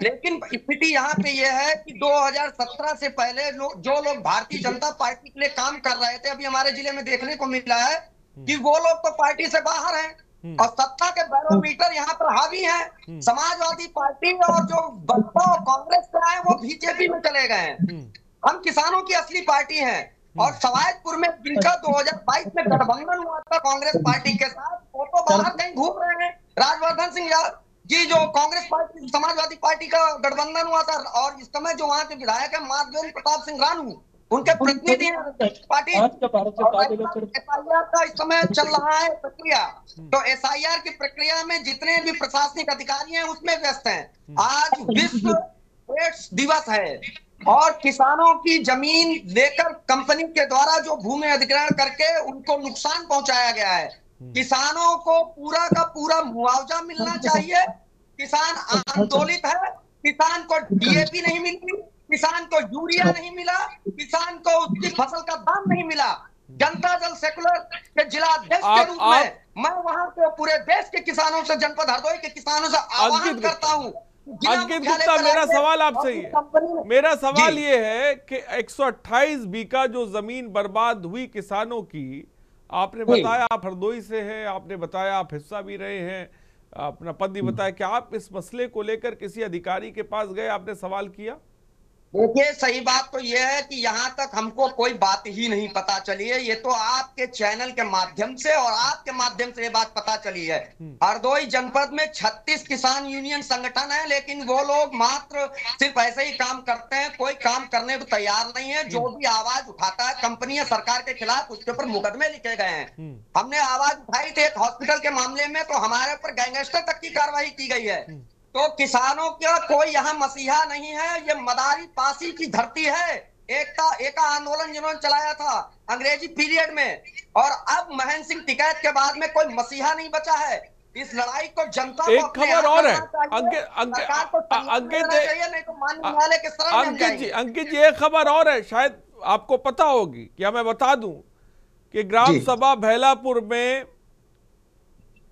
Speaker 11: लेकिन स्थिति यहाँ पे ये है कि 2017 से पहले जो लोग भारतीय जनता पार्टी के लिए काम कर रहे थे, अभी हमारे जिले में देखने को मिला है कि वो लोग तो पार्टी से बाहर हैं और सत्ता के बैरोमीटर यहाँ पर हावी हैं। समाजवादी पार्टी और जो बसपा और कांग्रेस से आए वो बीजेपी में चले गए हैं। हम किसानों की असली पार्टी हैं और सवायदपुर में जिनका 2022 में गठबंधन हुआ था कांग्रेस पार्टी के साथ, वो तो बाहर कहीं घूम रहे हैं। राजवर्धन सिंह जी जो कांग्रेस पार्टी समाजवादी पार्टी का गठबंधन हुआ था, और इस समय जो वहां के विधायक है माधवेंद्र प्रताप सिंह रानू, उनके प्रतिनिधि पार्टी एसआईआर का इस समय चल रहा है प्रक्रिया। तो एसआईआर की प्रक्रिया में जितने भी प्रशासनिक अधिकारी हैं उसमें व्यस्त हैं। आज विश्व एड्स दिवस है और किसानों की जमीन लेकर कंपनी के द्वारा जो भूमि अधिग्रहण करके उनको नुकसान पहुंचाया गया है, किसानों को पूरा का पूरा मुआवजा मिलना चाहिए। किसान आंदोलित है, किसान को डीएपी नहीं मिली, किसान को यूरिया नहीं मिला, किसान को उसकी फसल का दाम नहीं मिला। जनता दल सेकुलर के जिला अध्यक्ष के रूप में मैं वहां के पूरे देश के किसानों से, जनपद हरदोई के किसानों से आह्वान करता हूं।
Speaker 1: अंकित गुप्ता, मेरा सवाल आपसे ही है, मेरा सवाल ये है कि 128 बीघा जो जमीन बर्बाद हुई किसानों की, आपने बताया आप हरदोई से हैं, आपने बताया आप हिस्सा भी रहे हैं, अपना पद भी बताया, कि आप इस मसले को लेकर किसी अधिकारी के पास गए, आपने सवाल किया?
Speaker 11: देखिए, सही बात तो यह है कि यहाँ तक हमको कोई बात ही नहीं पता चली है। ये तो आपके चैनल के माध्यम से और आपके माध्यम से ये बात पता चली है। हरदोई जनपद में 36 किसान यूनियन संगठन है, लेकिन वो लोग मात्र सिर्फ ऐसे ही काम करते हैं, कोई काम करने को तैयार नहीं है। जो भी आवाज उठाता है कंपनी या सरकार के खिलाफ, उसके ऊपर मुकदमे लिखे गए हैं। हमने आवाज उठाई थी एक हॉस्पिटल के मामले में, तो हमारे ऊपर गैंगस्टर तक की कार्रवाई की गई है। तो किसानों का कोई यहाँ मसीहा नहीं है, ये मदारी पासी की धरती है। एक आंदोलन जिन्होंने चलाया था अंग्रेजी पीरियड में, और अब महेंद्र सिंह टिकैत के बाद में कोई मसीहा नहीं बचा है। इस लड़ाई को जनता
Speaker 1: एक
Speaker 11: को अपने
Speaker 1: खबर और है अंकित जी, एक खबर और है, शायद आपको पता होगी, क्या मैं बता दूं कि ग्राम सभा भैलापुर में,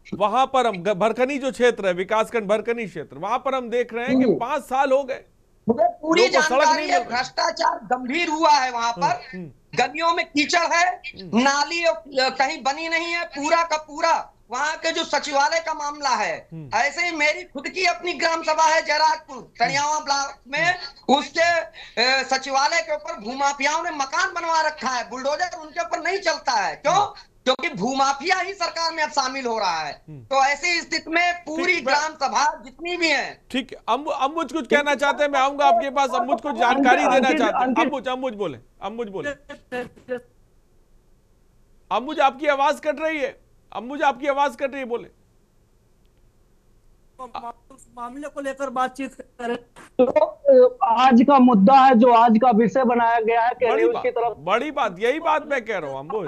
Speaker 1: वहां पर हम भरखनी जो क्षेत्र है, विकासखंड भरखनी क्षेत्र, वहां पर हम देख रहे हैं कि 5 साल हो गए,
Speaker 11: मुझे पूरी जानकारी है। भ्रष्टाचार गंभीर हुआ है वहां पर, गलियों में कीचड़ है, नाली कहीं बनी नहीं है, पूरा का पूरा वहां के जो सचिवालय का मामला है। ऐसे ही मेरी खुद की अपनी ग्राम सभा है जयराजपुर तनियावा ब्लॉक में, उसके सचिवालय के ऊपर भूमाफियाओं ने मकान बनवा रखा है, बुलडोजर उनके ऊपर नहीं चलता है। क्यों? क्योंकि भूमाफिया ही सरकार में अब शामिल हो रहा है। तो ऐसी स्थिति में पूरी ग्राम सभा जितनी भी है, ठीक है।
Speaker 1: अम्बुज कुछ कहना चाहते हैं, मैं आऊंगा आपके पास। अम्बुज कुछ जानकारी देना चाहते हैं। अम्बुज बोले। अम्बुज आपकी आवाज कट रही है, अम्बुज आपकी आवाज कट रही है, बोले।
Speaker 6: मामले को लेकर बातचीत करें तो आज का मुद्दा है, जो आज का विषय बनाया गया है न्यूज़ की तरफ,
Speaker 1: बड़ी बात, यही बात मैं कह रहा हूँ अम्बुज,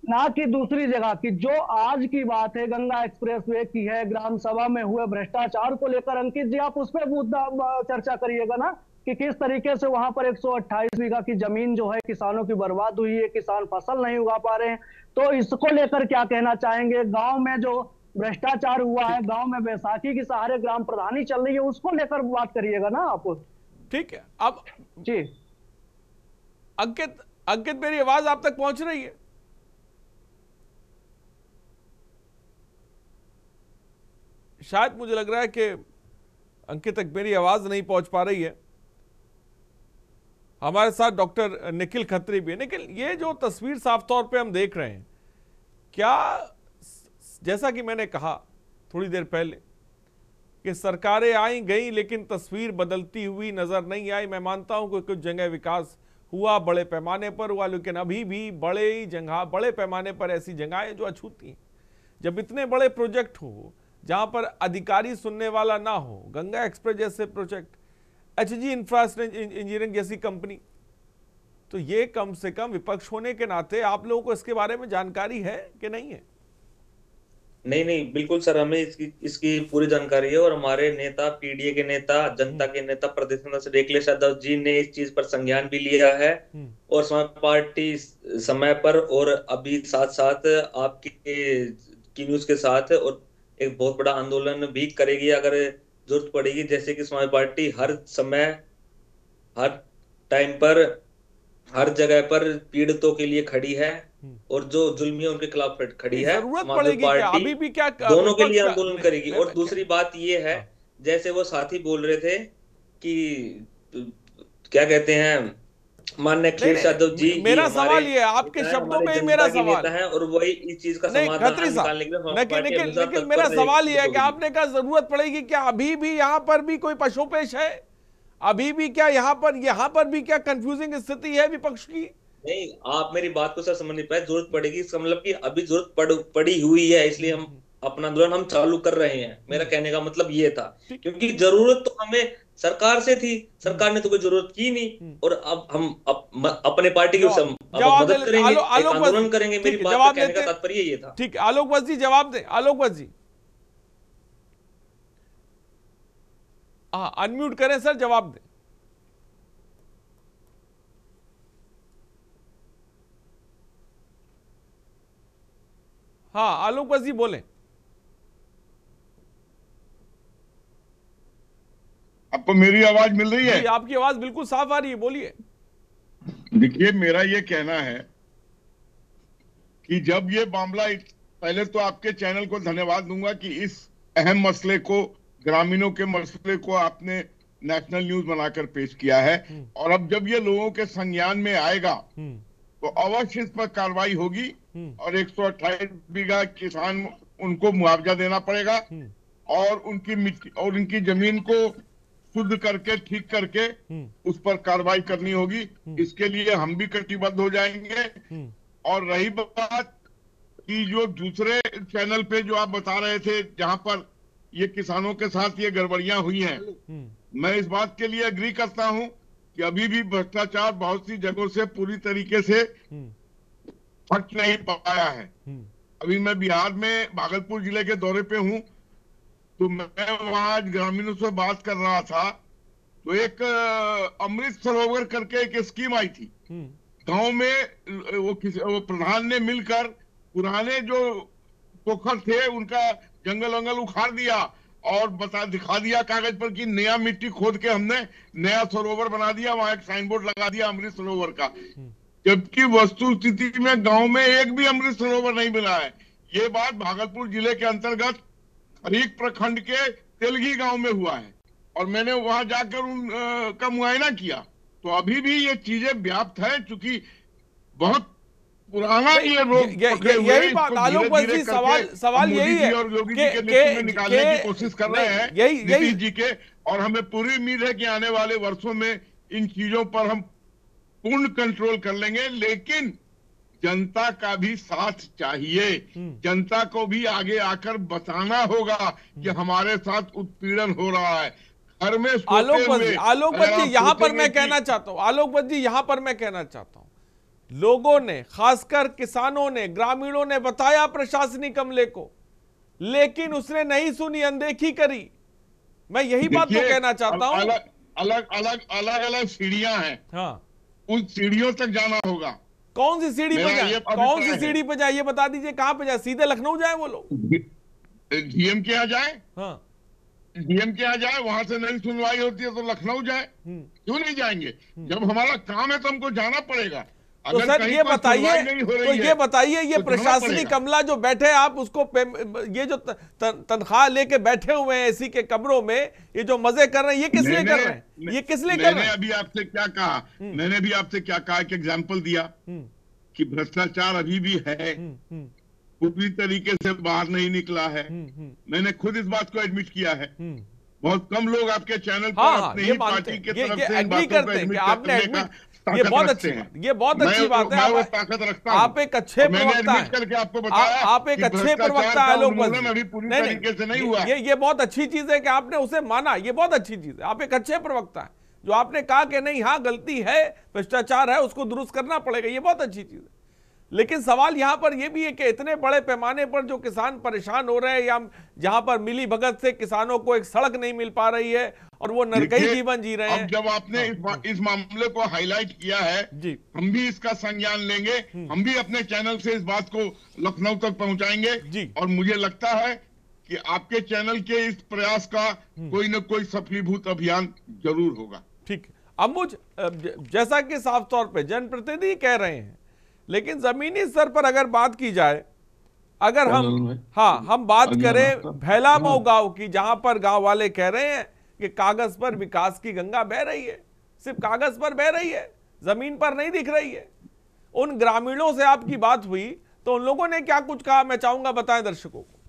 Speaker 6: ना कि दूसरी जगह की। जो आज की बात है गंगा एक्सप्रेसवे की है, ग्राम सभा में हुए भ्रष्टाचार को लेकर, अंकित जी आप उस पर मुद्दा चर्चा करिएगा ना, कि किस तरीके से वहां पर 128 बीघा की जमीन जो है किसानों की बर्बाद हुई है, किसान फसल नहीं उगा पा रहे हैं। तो इसको लेकर क्या कहना चाहेंगे? गांव में जो भ्रष्टाचार हुआ है, गांव में बैसाखी के सहारे ग्राम प्रधानी चल रही है, उसको लेकर बात करिएगा ना आप।
Speaker 1: ठीक है। अब
Speaker 6: जी
Speaker 1: अंकित मेरी आवाज आप तक पहुंच रही है? शायद मुझे लग रहा है कि अंकित तक मेरी आवाज नहीं पहुंच पा रही है। हमारे साथ डॉक्टर निखिल खत्री भी है। निखिल, ये जो तस्वीर साफ तौर पे हम देख रहे हैं, क्या, जैसा कि मैंने कहा थोड़ी देर पहले कि सरकारें आई गई लेकिन तस्वीर बदलती हुई नजर नहीं आई। मैं मानता हूं कि कुछ जगह विकास हुआ, बड़े पैमाने पर हुआ, लेकिन अभी भी बड़े पैमाने पर ऐसी जगहें जो अछूती हैं। जब इतने बड़े प्रोजेक्ट हो जहां पर अधिकारी सुनने वाला ना हो, गंगा एक्सप्रेस जैसे प्रोजेक्ट, एचजी इंफ्रास्ट्रक्चर इंजीनियरिंग जैसी कंपनी, तो ये कम से कम विपक्ष होने के नाते आप लोगों को इसके बारे में जानकारी है कि नहीं है?
Speaker 9: नहीं, बिल्कुल सर, हमें इसकी पूरी जानकारी है, और हमारे नेता, पीडीए के नेता, जनता के नेता, प्रदेश अध्यक्ष अखिलेश यादव जी ने इस चीज पर संज्ञान भी लिया है, और समाज पार्टी समय पर और अभी साथ साथ आपकी न्यूज के साथ और एक बहुत बड़ा आंदोलन भी करेगी अगर जरूरत पड़ेगी। जैसे कि समाज पार्टी हर समय, हर टाइम पर, हर जगह पर पीड़ितों के लिए खड़ी है, और जो जुल्मी है उनके खिलाफ खड़ी है। समाजवादी पार्टी
Speaker 1: अभी भी क्या
Speaker 9: दोनों के लिए आंदोलन करेगी। और दूसरी बात ये है, जैसे वो साथी बोल रहे थे कि क्या कहते हैं, माननीय अखिलेश यादव जी,
Speaker 1: मेरा सवाल ये है, आपके शब्दों में मेरा सवाल
Speaker 9: है, और वही इस चीज का समाधान निकालने के लिए
Speaker 1: लेकिन मेरा सवाल ये है कि आपने कहा जरूरत पड़ेगी, क्या अभी भी यहाँ पर भी कोई पशुपेश है? अभी भी क्या यहाँ पर भी क्या कंफ्यूजिंग स्थिति है विपक्ष की?
Speaker 9: नहीं, आप मेरी बात को सर समझ नहीं पाए। जरूरत पड़ेगी इसका मतलब कि अभी जरूरत पड़ी हुई है, इसलिए हम अपना आंदोलन हम चालू कर रहे हैं। मेरा कहने का मतलब ये था, क्योंकि जरूरत तो हमें सरकार से थी, सरकार ने तो कोई जरूरत की नहीं, और अब हम अपने पार्टी की मदद करेंगे, आंदोलन करेंगे। मेरी बात का कहने का तात्पर्य ये था।
Speaker 1: ठीक है, आलोक बस जी जवाब दें। आलोक बस जी, हाँ, अनम्यूट करें सर, जवाब दें। हाँ, आलोक बस जी बोलें।
Speaker 7: आपको मेरी आवाज मिल रही है?
Speaker 1: आपकी आवाज बिल्कुल साफ आ रही है, बोलिए।
Speaker 7: देखिए, मेरा ये कहना है कि जब ये मामला, पहले तो आपके चैनल को धन्यवाद दूंगा कि इस अहम मसले को, ग्रामीणों के मसले को आपने नेशनल न्यूज बनाकर पेश किया है, और अब जब ये लोगों के संज्ञान में आएगा तो अवश्य इस पर कार्रवाई होगी, और 128 बीघा किसान, उनको मुआवजा देना पड़ेगा, और उनकी मिट्टी और उनकी जमीन को शुद्ध करके, ठीक करके उस पर कार्रवाई करनी होगी। इसके लिए हम भी कटिबद्ध हो जाएंगे। और रही बात कि जो दूसरे चैनल पे जो आप बता रहे थे, जहां पर ये किसानों के साथ ये गड़बड़ियां हुई हैं, मैं इस बात के लिए एग्री करता हूं कि अभी भी भ्रष्टाचार बहुत सी जगहों से पूरी तरीके से फट नहीं पाया है। अभी मैं बिहार में भागलपुर जिले के दौरे पे हूं, तो मैं वहां आज ग्रामीणों से बात कर रहा था, तो एक अमृत सरोवर करके एक स्कीम आई थी गांव में। वो प्रधान ने मिलकर पुराने जो पोखर थे उनका जंगल वंगल उखाड़ दिया और दिखा दिया कागज पर कि नया मिट्टी खोद के हमने नया सरोवर बना दिया, वहां एक साइन बोर्ड लगा दिया अमृत सरोवर का। जबकि वस्तु स्थिति में गांव में एक भी अमृत सरोवर नहीं मिला है। ये बात भागलपुर जिले के अंतर्गत खरीक प्रखंड के तेलगी गांव में हुआ है और मैंने वहां जाकर उनका मुआयना किया, तो अभी भी ये चीजें व्याप्त है, चूंकि बहुत पुराना ये रोग
Speaker 1: यही बात आलोक जी, सवाल यही है
Speaker 7: और योगी जी के नेतृत्व में निकालने की कोशिश कर रहे हैं नीतीश जी के, और हमें पूरी उम्मीद है कि आने वाले वर्षों में इन चीजों पर हम पूर्ण कंट्रोल कर लेंगे। लेकिन जनता का भी साथ चाहिए, जनता को भी आगे आकर बताना होगा कि हमारे साथ उत्पीड़न हो रहा है। घर में
Speaker 1: आलोक जी यहाँ पर मैं कहना चाहता हूँ, आलोक जी यहाँ पर मैं कहना चाहता हूँ, लोगों ने, खासकर किसानों ने, ग्रामीणों ने बताया प्रशासनिक अमले को, लेकिन उसने नहीं सुनी, अनदेखी करी। मैं यही बात तो कहना चाहता हूँ।
Speaker 7: अलग अलग सीढ़ियां हैं, हाँ, उन सीढ़ियों तक जाना होगा।
Speaker 1: कौन सी सीढ़ी पे जाए, कौन सी सीढ़ी पे जाए ये बता दीजिए, कहां पे जाए? सीधे लखनऊ जाए वो लोग?
Speaker 7: डीएम के यहाँ जाए,
Speaker 1: हाँ,
Speaker 7: डीएम के यहाँ जाए, वहां से नहीं सुनवाई होती है तो लखनऊ जाए। क्यों नहीं जाएंगे? जब हमारा काम है तो हमको जाना पड़ेगा।
Speaker 1: तो सर ये बताइए, तो ये बताइए, ये प्रशासनिक अमला जो बैठे, आप उसको ये जो तनख्वाह लेके बैठे हुए हैं एसी के कमरों में, ये जो मजे कर रहे हैं, ये किस लिए कर रहे हैं? ये किस लिए कर रहे हैं?
Speaker 7: मैंने अभी आपसे क्या कहा, मैंने भी आपसे क्या कहा, एक एग्जाम्पल दिया कि भ्रष्टाचार अभी भी है, पूरी तरीके से बाहर नहीं निकला है। मैंने खुद इस बात को एडमिट किया है। बहुत कम लोग आपके चैनल पर अपनी ही पार्टी की तरफ से इन बातों को एडमिट करने का
Speaker 1: ये बहुत अच्छी बात है।
Speaker 7: मैं ताकत रखता हूं।
Speaker 1: आप एक अच्छे प्रवक्ता हैं,
Speaker 7: करके आपको बताया,
Speaker 1: आप एक अच्छे प्रवक्ता हैं लोग,
Speaker 7: अभी पूरी तरीके से नहीं हुआ।
Speaker 1: ये बहुत अच्छी चीज है कि आपने उसे माना, ये बहुत अच्छी चीज है। आप एक अच्छे प्रवक्ता हैं जो आपने कहा कि नहीं, हाँ गलती है, भ्रष्टाचार है, उसको दुरुस्त करना पड़ेगा, ये बहुत अच्छी चीज है। लेकिन सवाल यहां पर यह भी है कि इतने बड़े पैमाने पर जो किसान परेशान हो रहे हैं, या जहां पर मिली भगत से किसानों को एक सड़क नहीं मिल पा रही है और वो नरकई जीवन जी रहे हैं।
Speaker 7: अब जब आपने इस मामले को हाईलाइट किया है जी, हम भी इसका संज्ञान लेंगे, हम भी अपने चैनल से इस बात को लखनऊ तक पहुंचाएंगे जी। और मुझे लगता है कि आपके चैनल के इस प्रयास का कोई न कोई सफलीभूत अभियान जरूर होगा।
Speaker 1: ठीक है। अब मुझ जैसा कि साफ तौर पर जनप्रतिनिधि कह रहे हैं, लेकिन जमीनी स्तर पर अगर बात की जाए, अगर हम बात करें भैलामऊ गांव की, जहां पर गांव वाले कह रहे हैं कि कागज पर विकास की गंगा बह रही है, सिर्फ कागज पर बह रही है, जमीन पर नहीं दिख रही है। उन ग्रामीणों से आपकी बात हुई तो उन लोगों ने क्या कुछ कहा, मैं चाहूंगा बताएं दर्शकों को।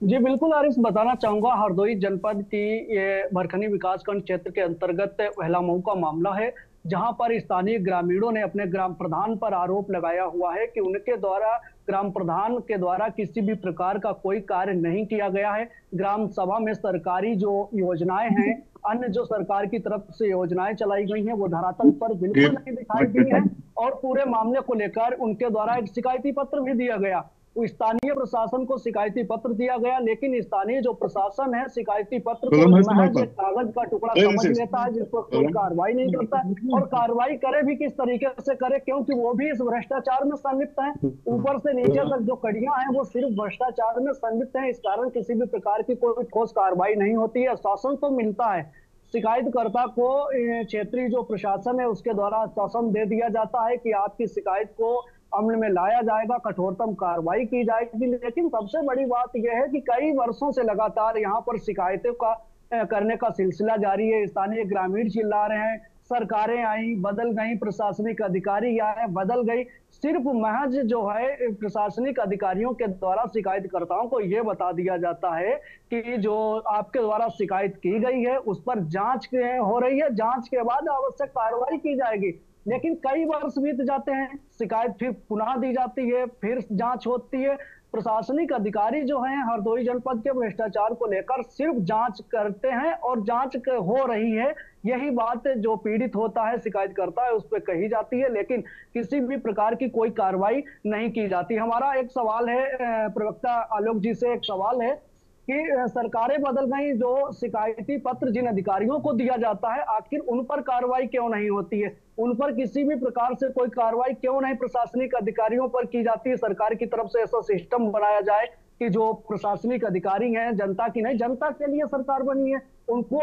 Speaker 6: जी बिल्कुल आरिस, बताना चाहूंगा, हरदोई जनपद की ये भरखनी विकासखंड क्षेत्र के अंतर्गत भैलामऊ का मामला है, जहां पर स्थानीय ग्रामीणों ने अपने ग्राम प्रधान पर आरोप लगाया हुआ है कि उनके द्वारा, ग्राम प्रधान के द्वारा किसी भी प्रकार का कोई कार्य नहीं किया गया है। ग्राम सभा में सरकारी जो योजनाएं हैं, अन्य जो सरकार की तरफ से योजनाएं चलाई गई हैं, वो धरातल पर बिल्कुल नहीं दिखाई दी है। और पूरे मामले को लेकर उनके द्वारा एक शिकायती पत्र भी दिया गया, स्थानीय प्रशासन को शिकायती पत्र दिया गया, लेकिन स्थानीय जो प्रशासन है शिकायती पत्र को महज कागज का टुकड़ा समझ लेता है, जिस पर कोई कार्रवाई नहीं करता है। और कार्रवाई करे भी किस तरीके से करे, क्योंकि वो भी इस भ्रष्टाचार में संलिप्त है। ऊपर से नीचे तक जो कड़ियां हैं वो सिर्फ भ्रष्टाचार में संलिप्त है। इस कारण किसी भी प्रकार की कोई ठोस कार्रवाई नहीं होती है। शासन तो मिलता है, शिकायतकर्ता को क्षेत्रीय जो प्रशासन है उसके द्वारा आश्वासन दे दिया जाता है कि आपकी शिकायत को अमल में लाया जाएगा, कठोरतम कार्रवाई की जाएगी। लेकिन सबसे बड़ी बात यह है कि कई वर्षों से लगातार यहाँ पर शिकायतों का करने का सिलसिला जारी है। स्थानीय ग्रामीण चिल्ला रहे हैं, सरकारें आई बदल गई, प्रशासनिक अधिकारी आए बदल गई, सिर्फ महज जो है प्रशासनिक अधिकारियों के द्वारा शिकायतकर्ताओं को यह बता दिया जाता है कि जो आपके द्वारा शिकायत की गई है उस पर जांच हो रही है, जांच के बाद आवश्यक कार्रवाई की जाएगी। लेकिन कई वर्ष बीत जाते हैं, शिकायत फिर पुनः दी जाती है, फिर जांच होती है। प्रशासनिक अधिकारी जो हैं हरदोई जनपद के भ्रष्टाचार को लेकर सिर्फ जांच करते हैं और जांच हो रही है, यही बात जो पीड़ित होता है, शिकायत करता है, उस पर कही जाती है, लेकिन किसी भी प्रकार की कोई कार्रवाई नहीं की जाती। हमारा एक सवाल है प्रवक्ता आलोक जी से, एक सवाल है कि सरकारें बदल गई, जो शिकायती पत्र जिन अधिकारियों को दिया जाता है आखिर उन पर कार्रवाई क्यों नहीं होती है? उन पर किसी भी प्रकार से कोई कार्रवाई क्यों नहीं प्रशासनिक अधिकारियों पर की जाती है? सरकार की तरफ से ऐसा सिस्टम बनाया जाए कि जो प्रशासनिक अधिकारी हैं, जनता की नहीं, जनता के लिए सरकार बनी है, उनको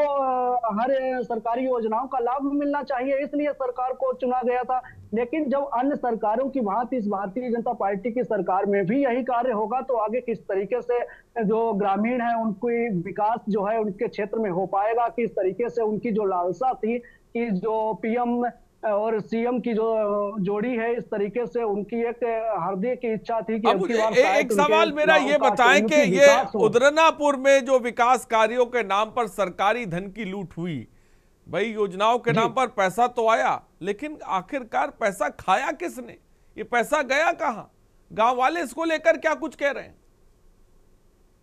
Speaker 6: हर सरकारी योजनाओं का लाभ मिलना चाहिए, इसलिए सरकार को चुना गया था। लेकिन जब अन्य सरकारों की भांति इस भारतीय जनता पार्टी की सरकार में भी यही कार्य होगा तो आगे किस तरीके से जो ग्रामीण है उनकी विकास जो है उनके क्षेत्र में हो पाएगा? किस तरीके से उनकी जो लालसा थी कि जो पीएम और सीएम की जो जोड़ी है, इस तरीके से उनकी एक हार्दिक की इच्छा थी कि
Speaker 1: अब एक सवाल मेरा ये बताएं कि ये उदरनापुर में जो विकास कार्यों के नाम पर सरकारी धन की लूट हुई, भाई योजनाओं के नाम पर पैसा तो आया, लेकिन आखिरकार पैसा खाया किसने? ये पैसा गया कहां? गांव वाले इसको लेकर क्या कुछ कह रहे हैं?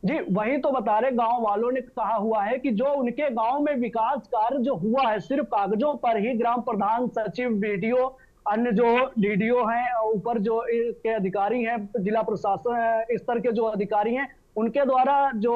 Speaker 6: जी वही तो बता रहे, गांव वालों ने कहा हुआ है कि जो उनके गांव में विकास कार्य जो हुआ है सिर्फ कागजों पर ही, ग्राम प्रधान, सचिव, बीडीओ, अन्य जो डीडीओ हैं, ऊपर जो के अधिकारी हैं, जिला प्रशासन स्तर के जो अधिकारी हैं, उनके द्वारा जो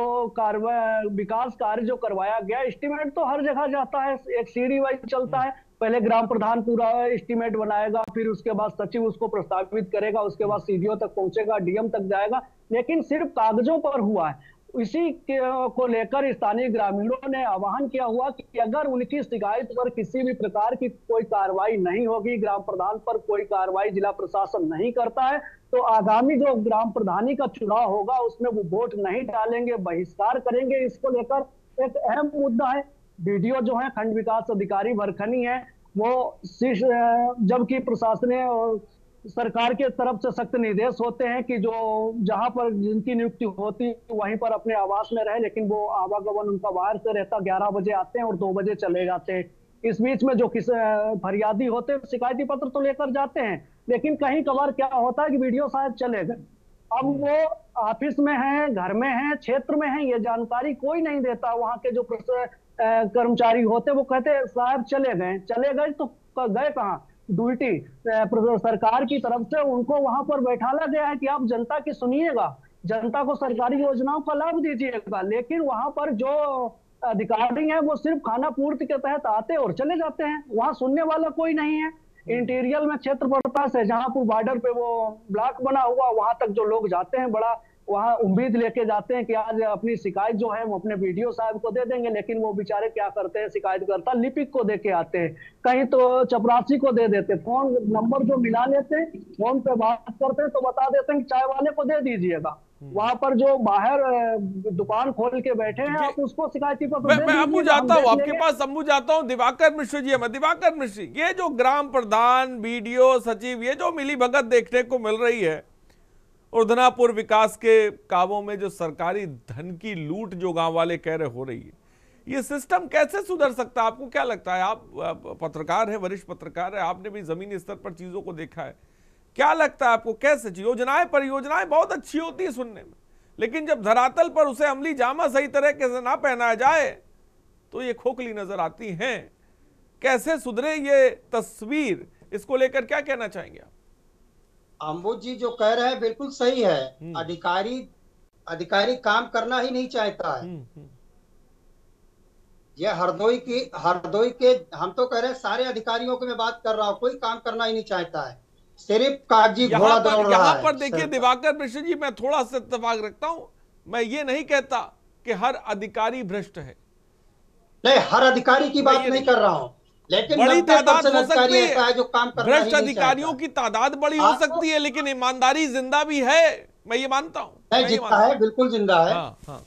Speaker 6: विकास कार्य जो करवाया गया, एस्टीमेट तो हर जगह जाता है, एक सीढ़ी वाइज चलता है। पहले ग्राम प्रधान पूरा एस्टीमेट बनाएगा, फिर उसके बाद सचिव उसको प्रस्तावित करेगा, उसके बाद सीडीओ तक पहुंचेगा, डीएम तक जाएगा, लेकिन सिर्फ कागजों पर हुआ है। इसी को लेकर स्थानीय ग्रामीणों ने आह्वान किया हुआ कि अगर उनकी शिकायत पर किसी भी प्रकार की कोई कार्रवाई नहीं होगी, ग्राम प्रधान पर कोई कार्रवाई जिला प्रशासन नहीं करता है, तो आगामी जो ग्राम प्रधानी का चुनाव होगा उसमें वो वोट नहीं डालेंगे, बहिष्कार करेंगे। इसको लेकर एक अहम मुद्दा है। बीडीओ जो है खंड विकास अधिकारी भरखनी है, वो जबकि प्रशासन और सरकार के तरफ से सख्त निर्देश होते हैं कि जो जहां पर जिनकी नियुक्ति होती वहीं पर अपने आवास में रहे, लेकिन वो आवागमन उनका बाहर से रहता, 11 बजे आते हैं और 2 बजे चले जाते हैं। इस बीच में जो फरियादी होते हैं शिकायती पत्र तो लेकर जाते हैं, लेकिन कहीं कभार क्या होता है कि वीडियो शायद चले गए, अब वो ऑफिस में है, घर में है, क्षेत्र में है, ये जानकारी कोई नहीं देता। वहां के जो कर्मचारी होते वो कहते साहब चले गए तो गए कहाँ? ड्यूटी सरकार की तरफ से उनको वहां पर बैठाला गया है कि आप जनता की सुनिएगा, जनता को सरकारी योजनाओं का लाभ दीजिएगा, लेकिन वहां पर जो अधिकारी हैं वो सिर्फ खाना पूर्ति के तहत आते और चले जाते हैं, वहां सुनने वाला कोई नहीं है। इंटीरियल में क्षेत्र पड़ता है, शाहजहांपुर बॉर्डर पे वो ब्लॉक बना हुआ, वहां तक जो लोग जाते हैं बड़ा वहां उम्मीद लेके जाते हैं कि आज अपनी शिकायत जो है वो अपने बीडीओ साहब को दे देंगे, लेकिन वो बेचारे क्या करते हैं, शिकायतकर्ता लिपिक को दे के आते हैं, कहीं तो चपरासी को दे देते, फोन नंबर जो मिला लेते हैं, फोन पे बात करते हैं तो बता देते हैं कि चाय वाले को दे दीजिएगा। वहां पर जो बाहर दुकान खोल के बैठे हैं आप उसको शिकायती पत्र
Speaker 1: मैं अम्बू जाता हूँ आपके पास, अम्बू जाता हूँ दिवाकर मिश्र जी। हमें दिवाकर मिश्र, ये जो ग्राम प्रधान, बीडीओ, सचिव, ये जो मिली भगत देखने को मिल रही है, उदनापुर विकास के कामों में जो सरकारी धन की लूट जो गांव वाले कह रहे हो रही है, ये सिस्टम कैसे सुधर सकता है? आपको क्या लगता है? आप पत्रकार हैं, वरिष्ठ पत्रकार है, आपने भी जमीनी स्तर पर चीजों को देखा है, क्या लगता है आपको कैसे? योजनाएं परियोजनाएं बहुत अच्छी होती है सुनने में, लेकिन जब धरातल पर उसे अमली जामा सही तरीके से ना पहनाया जाए तो ये खोखली नजर आती हैं। कैसे सुधरे ये तस्वीर, इसको लेकर क्या कहना चाहेंगे आप?
Speaker 10: अम्बुज जी जो कह रहे हैं बिल्कुल सही है। अधिकारी काम करना ही नहीं चाहता है। ये हरदोई के हम तो कह रहे हैं सारे अधिकारियों को मैं बात कर रहा हूँ, कोई काम करना ही नहीं चाहता है, सिर्फ कागजी घोड़ा दौड़ रहा है।
Speaker 1: यहाँ पर देखिए दिवाकर मिश्र जी, मैं थोड़ा सा इत्तेफाक रखता हूँ, मैं ये नहीं कहता कि हर अधिकारी भ्रष्ट है,
Speaker 10: नहीं हर अधिकारी की बात नहीं कर रहा हूँ, लेकिन
Speaker 1: बड़ी तादाद हो सकती है
Speaker 10: जो काम करना
Speaker 1: भ्रष्ट अधिकारियों की तादाद बड़ी हो सकती है, लेकिन ईमानदारी जिंदा भी है, मैं ये मानता हूँ।
Speaker 10: जिंदा है, बिल्कुल जिंदा है। हाँ।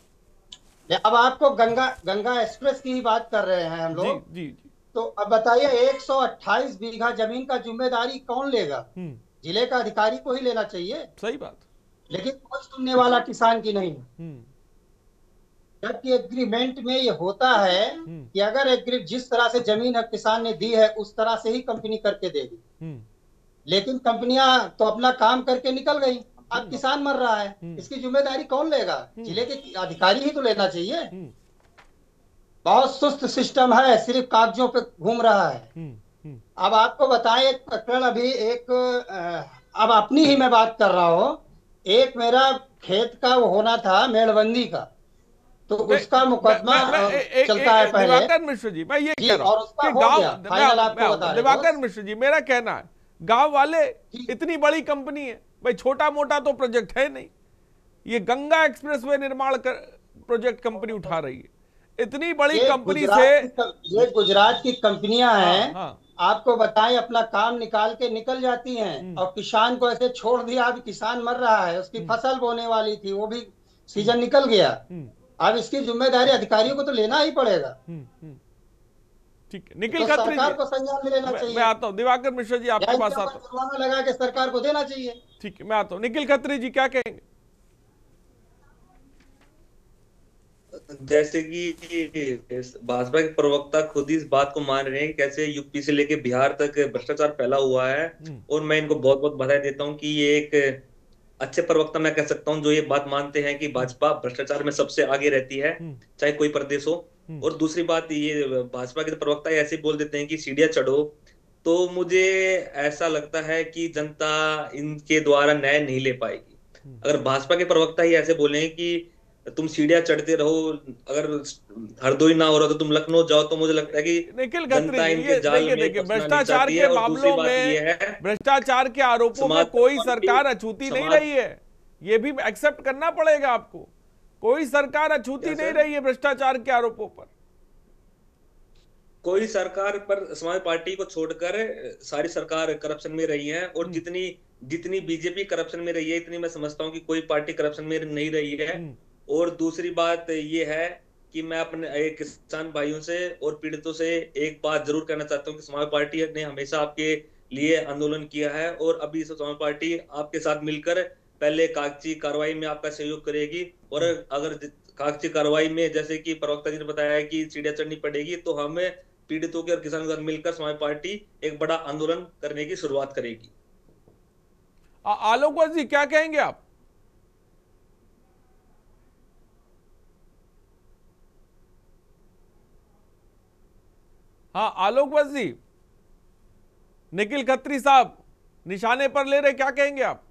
Speaker 10: अब आपको गंगा एक्सप्रेस की ही बात कर रहे हैं हम लोग। जी। तो अब बताइए 128 बीघा जमीन का जिम्मेदारी कौन लेगा? जिले का अधिकारी को ही लेना चाहिए।
Speaker 1: सही बात,
Speaker 10: लेकिन कोई सुनने वाला किसान की नहीं। जबकि एग्रीमेंट में ये होता है कि अगर जिस तरह से जमीन किसान ने दी है उस तरह से ही कंपनी करके देगी। लेकिन कंपनियां तो अपना काम करके निकल गई, अब किसान मर रहा है, इसकी जिम्मेदारी कौन लेगा? जिले के अधिकारी ही तो लेना चाहिए। बहुत सुस्त सिस्टम है, सिर्फ कागजों पे घूम रहा है। अब आपको बताएं एक प्रकरण, अभी एक अब अपनी ही मैं बात कर रहा हूँ, एक मेरा खेत का वो होना था मेड़बंदी का, तो उसका मुकदमा चलता है पहले।
Speaker 1: दिवाकर मिश्र जी, मैं ये कह रहा हूँ कि गाँव, दिवाकर मिश्र जी मेरा कहना है गांव वाले, इतनी बड़ी कंपनी है भाई, छोटा मोटा तो प्रोजेक्ट है नहीं, ये गंगा एक्सप्रेसवे निर्माण प्रोजेक्ट कंपनी उठा रही है, इतनी बड़ी कंपनी से।
Speaker 10: ये गुजरात की कंपनियां हैं, आपको बताएं अपना काम निकाल के निकल जाती हैं, और किसान को ऐसे छोड़ दिया। अभी किसान मर रहा है, उसकी फसल बोने वाली थी, वो भी सीजन निकल गया। अब इसकी जिम्मेदारी अधिकारियों को तो लेना ही पड़ेगा।
Speaker 1: ठीक है, निखिल खत्री
Speaker 10: सरकार को संज्ञान में लेना चाहिए।
Speaker 1: मैं आता हूं, दिवाकर मिश्र जी आपके पास आता हूं।
Speaker 10: जुर्माना लगा के सरकार को देना चाहिए।
Speaker 1: ठीक है, मैं आता हूं। निखिल खत्री जी क्या कहेंगे?
Speaker 9: जैसे कि भाजपा के प्रवक्ता खुद ही इस बात को मान रहे हैं कि कैसे यूपी से लेके बिहार तक भ्रष्टाचार फैला हुआ है, और मैं इनको बहुत बहुत बधाई देता हूं कि ये एक अच्छे प्रवक्ता मैं कह सकता हूं जो ये बात मानते हैं कि भाजपा भ्रष्टाचार में सबसे आगे रहती है, चाहे कोई प्रदेश हो। और दूसरी बात, ये भाजपा के प्रवक्ता ऐसे बोल देते हैं कि सीढ़ियां चढ़ो, तो मुझे ऐसा लगता है कि जनता इनके द्वारा न्याय नहीं ले पाएगी। अगर भाजपा के प्रवक्ता ही ऐसे बोले कि तुम सीढ़ियां चढ़ते रहो, अगर हरदोई ना हो रहा तो तुम लखनऊ जाओ, तो मुझे लगता है कि जनता इनके जाल में
Speaker 1: भ्रष्टाचार के मामलों में, भ्रष्टाचार के आरोपों में कोई सरकार अछूती नहीं रही है, ये भी एक्सेप्ट करना पड़ेगा आपको। कोई सरकार अछूती नहीं रही है भ्रष्टाचार के आरोपों पर।
Speaker 9: कोई सरकार पर, समाजवादी पार्टी को छोड़कर सारी सरकार करप्शन में रही है, और जितनी बीजेपी करप्शन में रही है, इतनी मैं समझता हूं कि कोई पार्टी करप्शन में नहीं रही है। और दूसरी बात ये है कि मैं अपने किसान भाइयों से और पीड़ितों से एक बात जरूर कहना चाहता हूं कि समाजवादी पार्टी ने हमेशा आपके लिए आंदोलन किया है, और अभी समाजवादी पार्टी आपके साथ मिलकर पहले कागजी कार्रवाई में आपका सहयोग करेगी, और अगर कागजी कार्रवाई में जैसे कि प्रवक्ता जी ने बताया कि सीढ़ियां चढ़नी पड़ेगी, तो हमें पीड़ितों के और किसानों के साथ मिलकर समाजवादी पार्टी एक बड़ा आंदोलन करने की शुरुआत करेगी।
Speaker 1: आलोक जी क्या कहेंगे आप? हाँ आलोक जी, निखिल खत्री साहब निशाने पर ले रहे, क्या कहेंगे आप?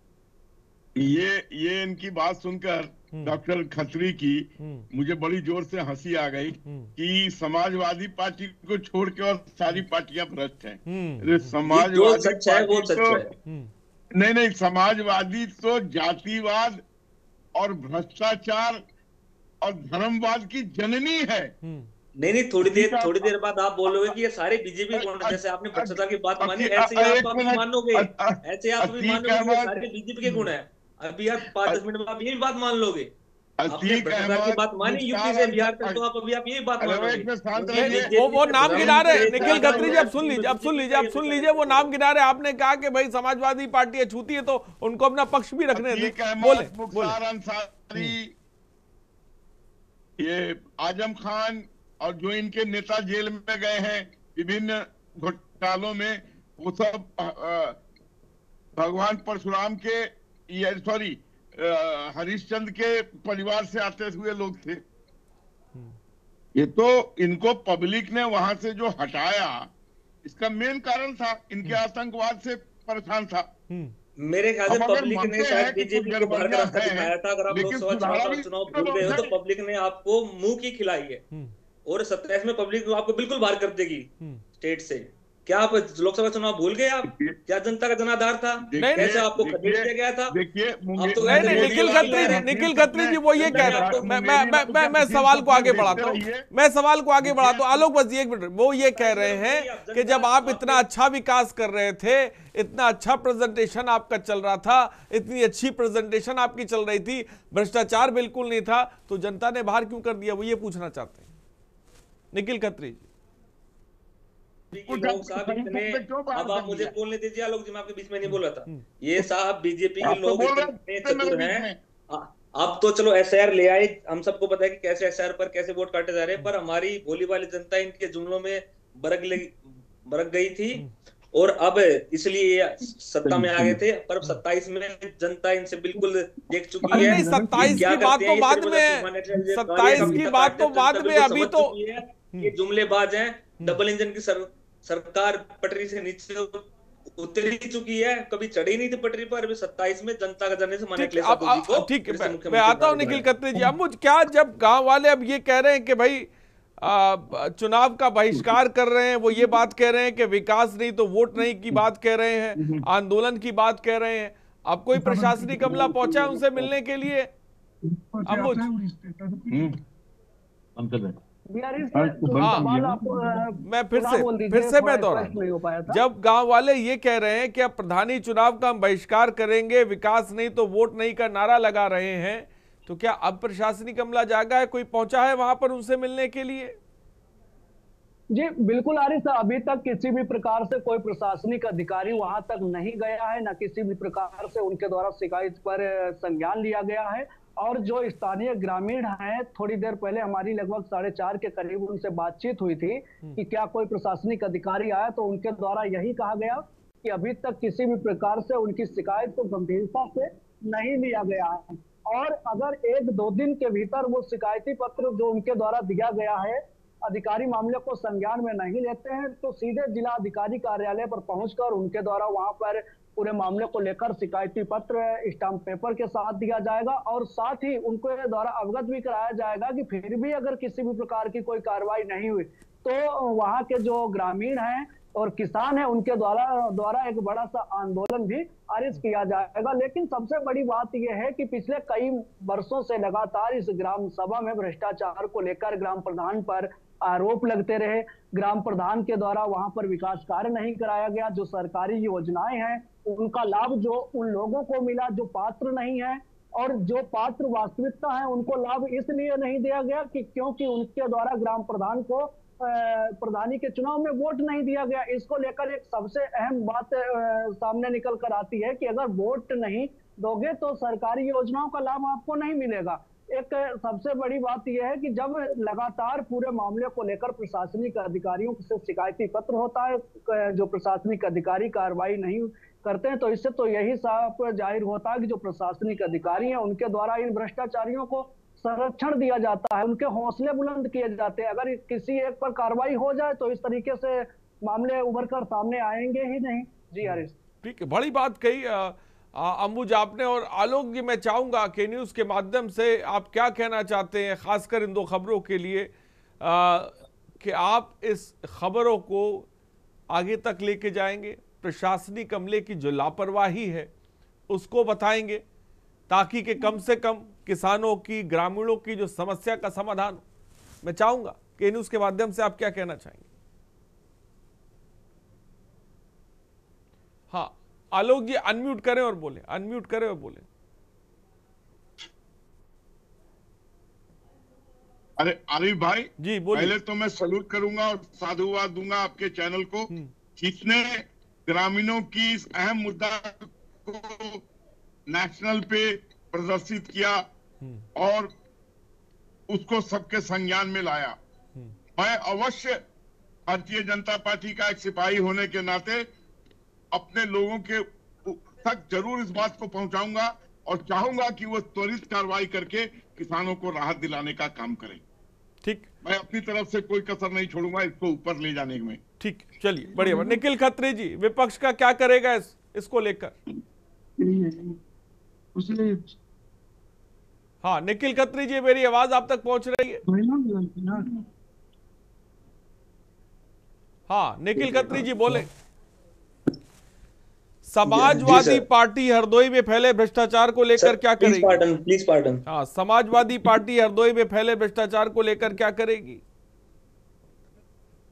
Speaker 7: ये इनकी बात सुनकर डॉक्टर खत्री की मुझे बड़ी जोर से हंसी आ गई कि समाजवादी पार्टी को छोड़ के और सारी पार्टियां भ्रष्ट हैं। समाजवादी पार्टी तो नहीं, समाजवादी तो जातिवाद और भ्रष्टाचार और धर्मवाद की जननी है।
Speaker 9: नहीं, थोड़ी देर बाद आप बोलोगे कि ये सारे बीजेपी गुण, जैसे आपने भ्रष्टाचार की बात मानी, ऐसे आप अभी मानोगे, ऐसे आप अभी मानोगे सारे बीजेपी के गुण है। अभी आप 5-10 मिनट में आप यही बात मान लोगे। आपने भ्रष्टाचार की बात मानी यूपी से बिहार तक, तो आप अभी यही बात मानोगे।
Speaker 1: वो नाम गिना रहे निखिल खत्री जी, अब सुन लीजिए, वो नाम गिना रहे। आपने कहा कि भाई समाजवादी पार्टी अछूती है, तो उनको अपना पक्ष भी रखने दें। बोले।
Speaker 7: ये आजम खान और जो इनके नेता जेल में गए हैं विभिन्न घोटालों में, वो सब भगवान परशुराम के हरिश्चंद्र के परिवार से आते हुए लोग थे। ये तो इनको पब्लिक ने वहां से जो हटाया, इसका मेन कारण था इनके आतंकवाद से परेशान था।
Speaker 9: मेरे ख्याल से पब्लिक ने शायद बीजेपी को बाहर का रास्ता दिखाया था। अगर आप लोकसभा चुनाव भूल गए हो, तो पब्लिक ने आपको मुंह की खिलाई है, और 27 में पब्लिक आपको बिल्कुल बाहर कर देगी स्टेट से। क्या आप लोकसभा चुनाव भूल गए? आप क्या जनता का जनाधार था? कैसे आपको खदेड़ दिया गया था?
Speaker 1: निखिल खत्री जी वो ये कह रहे हैं, मैं सवाल को आगे बढ़ाता हूँ, आलोक बस एक मिनट। वो ये कह रहे हैं कि जब आप इतना अच्छा विकास कर रहे थे, इतना अच्छा प्रेजेंटेशन आपका चल रहा था, इतनी अच्छी प्रेजेंटेशन आपकी चल रही थी, भ्रष्टाचार बिल्कुल नहीं था, तो जनता ने बाहर क्यों कर दिया? वो ये पूछना चाहते हैं निखिल खत्री जी।
Speaker 9: लोग साहब इतने, अब आप मुझे बोलने दीजिए आलोक जी, मैं आपके बीच में नहीं बोला था। ये साहब बीजेपी के लोग इतने चतुर हैं। अब तो चलो एसआईआर ले आए, हम सबको पता है कि कैसे एसआईआर पर कैसे वोट काटे जा रहे हैं, पर हमारी भोली वाली जनता इनके जुमलों में बरक गई थी, और अब इसलिए सत्ता में आ गए थे, पर 27 में जनता इनसे बिल्कुल देख चुकी है।
Speaker 1: 27 की बात तो बाद में, 27 की बात तो बाद में, अभी तो
Speaker 9: ये जुमलेबाज हैं। डबल इंजन की सरकार पटरी से नीचे उतर ही चुकी है, कभी चढ़ी नहीं थी पटरी पर। अभी 27 में जनता का जने से माने
Speaker 1: ठीक है, मैं आता हूं निखिल खत्री जी। अब मुझे क्या, जब गांव वाले अब ये कह रहे हैं कि भाई चुनाव का बहिष्कार कर रहे हैं, वो ये बात कह रहे हैं कि विकास नहीं तो वोट नहीं की बात कह रहे हैं, आंदोलन की बात कह रहे हैं, अब कोई प्रशासनिक अमला पहुंचा है उनसे मिलने के लिए? अम्बुज मैं फिर से मैं दोहराऊं, जब गांव वाले ये कह रहे हैं कि अब प्रधानी चुनाव का हम बहिष्कार करेंगे, विकास नहीं तो वोट नहीं का नारा लगा रहे हैं, तो क्या अब प्रशासनिक अमला जागा है, कोई पहुंचा है वहां पर उनसे मिलने के लिए?
Speaker 6: जी बिल्कुल आरिफ साहब, अभी तक किसी भी प्रकार से कोई प्रशासनिक अधिकारी वहां तक नहीं गया है, न किसी भी प्रकार से उनके द्वारा शिकायत पर संज्ञान लिया गया है। और जो स्थानीय ग्रामीण हैं, थोड़ी देर पहले हमारी लगभग 4:30 के करीब उनसे बातचीत हुई थी कि क्या कोई प्रशासनिक अधिकारी आया, तो उनके द्वारा यही कहा गया कि अभी तक किसी भी प्रकार से उनकी शिकायत को गंभीरता से नहीं लिया गया है। और अगर 1-2 दिन के भीतर वो शिकायती पत्र जो उनके द्वारा दिया गया है, अधिकारी मामले को संज्ञान में नहीं लेते हैं, तो सीधे जिला अधिकारी कार्यालय पर पहुंचकर उनके द्वारा वहां पर पूरे मामले को लेकर शिकायती पत्र स्टाम्प पेपर के साथ दिया जाएगा। और साथ ही उनको द्वारा अवगत भी कराया जाएगा कि फिर भी अगर किसी भी प्रकार की कोई कार्रवाई नहीं हुई तो वहां के जो ग्रामीण हैं और किसान है उनके द्वारा एक बड़ा सा आंदोलन भी आरिज किया जाएगा। लेकिन सबसे बड़ी बात यह है कि पिछले कई वर्षों से लगातार इस ग्राम सभा में भ्रष्टाचार को लेकर ग्राम प्रधान पर आरोप लगते रहे। ग्राम प्रधान के द्वारा वहां पर विकास कार्य नहीं कराया गया, जो सरकारी योजनाएं हैं उनका लाभ जो उन लोगों को मिला जो पात्र नहीं है, और जो पात्र वास्तविकता है उनको लाभ इसलिए नहीं दिया गया कि क्योंकि उनके द्वारा ग्राम प्रधान को प्रधानी के चुनाव में वोट नहीं दिया गया। इसको लेकर एक सबसे अहम बात सामने निकल कर आती है कि अगर वोट नहीं दोगे तो सरकारी योजनाओं का लाभ आपको नहीं मिलेगा। एक सबसे बड़ी बात यह है कि जब लगातार पूरे मामले को लेकर प्रशासनिक अधिकारियों से शिकायती पत्र होता है, जो प्रशासनिक अधिकारी कार्रवाई नहीं करते हैं, तो इससे तो यही साफ जाहिर होता है कि जो प्रशासनिक अधिकारी हैं उनके द्वारा इन भ्रष्टाचारियों को संरक्षण दिया जाता है, उनके हौसले बुलंद किए जाते हैं। अगर किसी एक पर कार्रवाई हो जाए तो इस तरीके से मामले उभर कर सामने आएंगे ही नहीं। जी हरीश, ठीक है, बड़ी बात कही
Speaker 1: अम्बुज आपने। और आलोक जी, मैं चाहूंगा के न्यूज़ के माध्यम से आप क्या कहना चाहते हैं, खासकर इन 2 खबरों के लिए, कि आप इस खबरों को आगे तक लेके जाएंगे, प्रशासनिक अमले की जो लापरवाही है उसको बताएंगे, ताकि कि कम से कम किसानों की, ग्रामीणों की जो समस्या का समाधान हो। मैं चाहूंगा के न्यूज़ के माध्यम से आप क्या कहना चाहेंगे? हाँ आलोक जी, अनम्यूट करें और बोले, अनम्यूट करें और बोले।
Speaker 7: अरे आरिफ भाई
Speaker 1: जी बोलिए।
Speaker 7: पहले तो मैं सल्यूट करूंगा और साधुवाद दूंगा आपके चैनल को, जिसने ग्रामीणों की इस अहम मुद्दा को नेशनल पे प्रदर्शित किया और उसको सबके संज्ञान में लाया। मैं अवश्य भारतीय जनता पार्टी का एक सिपाही होने के नाते अपने लोगों के तक जरूर इस बात को पहुंचाऊंगा और चाहूंगा कि वो त्वरित कार्रवाई करके किसानों को राहत दिलाने का काम करें।
Speaker 1: ठीक,
Speaker 7: मैं अपनी तरफ से कोई कसर नहीं छोड़ूंगा इसको ऊपर ले जाने में।
Speaker 1: ठीक, चलिए बढ़िया। निखिल खत्री जी, विपक्ष का क्या करेगा इसको लेकर? हाँ निखिल खत्री जी, मेरी आवाज आप तक पहुंच रही है? हाँ निखिल खत्री जी बोले। समाजवादी पार्टी हरदोई में फैले भ्रष्टाचार को लेकर क्या करेगी?
Speaker 9: Please pardon.
Speaker 1: हाँ, समाजवादी पार्टी हरदोई में फैले भ्रष्टाचार को लेकर क्या करेगी?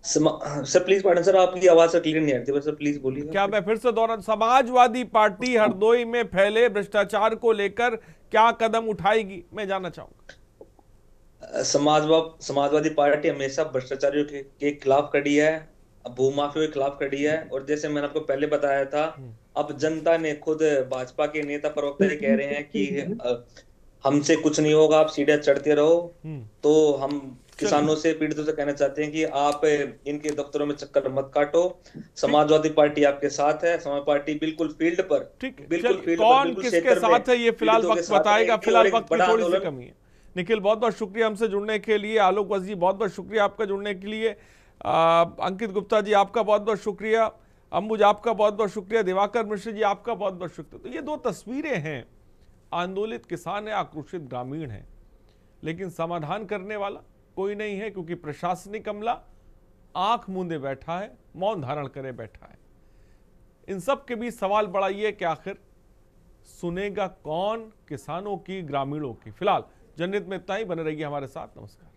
Speaker 9: सर प्लीज पार्डन सर, आपकी आवाज सर क्लियर नहीं आ रही, सर प्लीज बोलिए।
Speaker 1: क्या मैं फिर से दोहरा, समाजवादी पार्टी हरदोई में फैले भ्रष्टाचार को लेकर क्या कदम उठाएगी, मैं जानना चाहूंगा।
Speaker 9: समाजवादी पार्टी हमेशा भ्रष्टाचारियों के खिलाफ खड़ी है, भूमाफियों के खिलाफ खड़ी है। और जैसे मैंने आपको पहले बताया था, अब जनता ने खुद भाजपा के नेता प्रवक्ता कह रहे हैं कि हमसे कुछ नहीं होगा, आप सीढ़ियां चढ़ते रहो। तो हम किसानों से, पीड़ितों से कहना चाहते हैं कि आप इनके दफ्तरों में चक्कर मत काटो। समाजवादी पार्टी आपके साथ है, समाजवादी पार्टी बिल्कुल फील्ड पर, बिल्कुल फील्ड पर,
Speaker 1: कौन
Speaker 9: बिल्कुल
Speaker 1: किसके साथ है ये फिलहाल वक्त बताएगा। फिलहाल वक्त की थोड़ी सी
Speaker 9: आंदोलन।
Speaker 1: कमी है। निखिल, बहुत बहुत शुक्रिया हमसे जुड़ने के लिए। आलोक वजी, बहुत बहुत शुक्रिया आपका जुड़ने के लिए। अंकित गुप्ता जी, आपका बहुत बहुत शुक्रिया। अंबुज, आपका बहुत बहुत शुक्रिया। दिवाकर मिश्र जी, आपका बहुत बहुत शुक्रिया। तो ये दो तस्वीरें हैं, आंदोलित किसान है, आक्रोशित ग्रामीण है, लेकिन समाधान करने वाला कोई नहीं है, क्योंकि प्रशासनिक अमला आंख मूंदे बैठा है, मौन धारण करे बैठा है। इन सब के बीच सवाल बड़ा ये कि आखिर सुनेगा कौन किसानों की, ग्रामीणों की। फिलहाल जनहित में इतना ही। बने रहिए हमारे साथ। नमस्कार।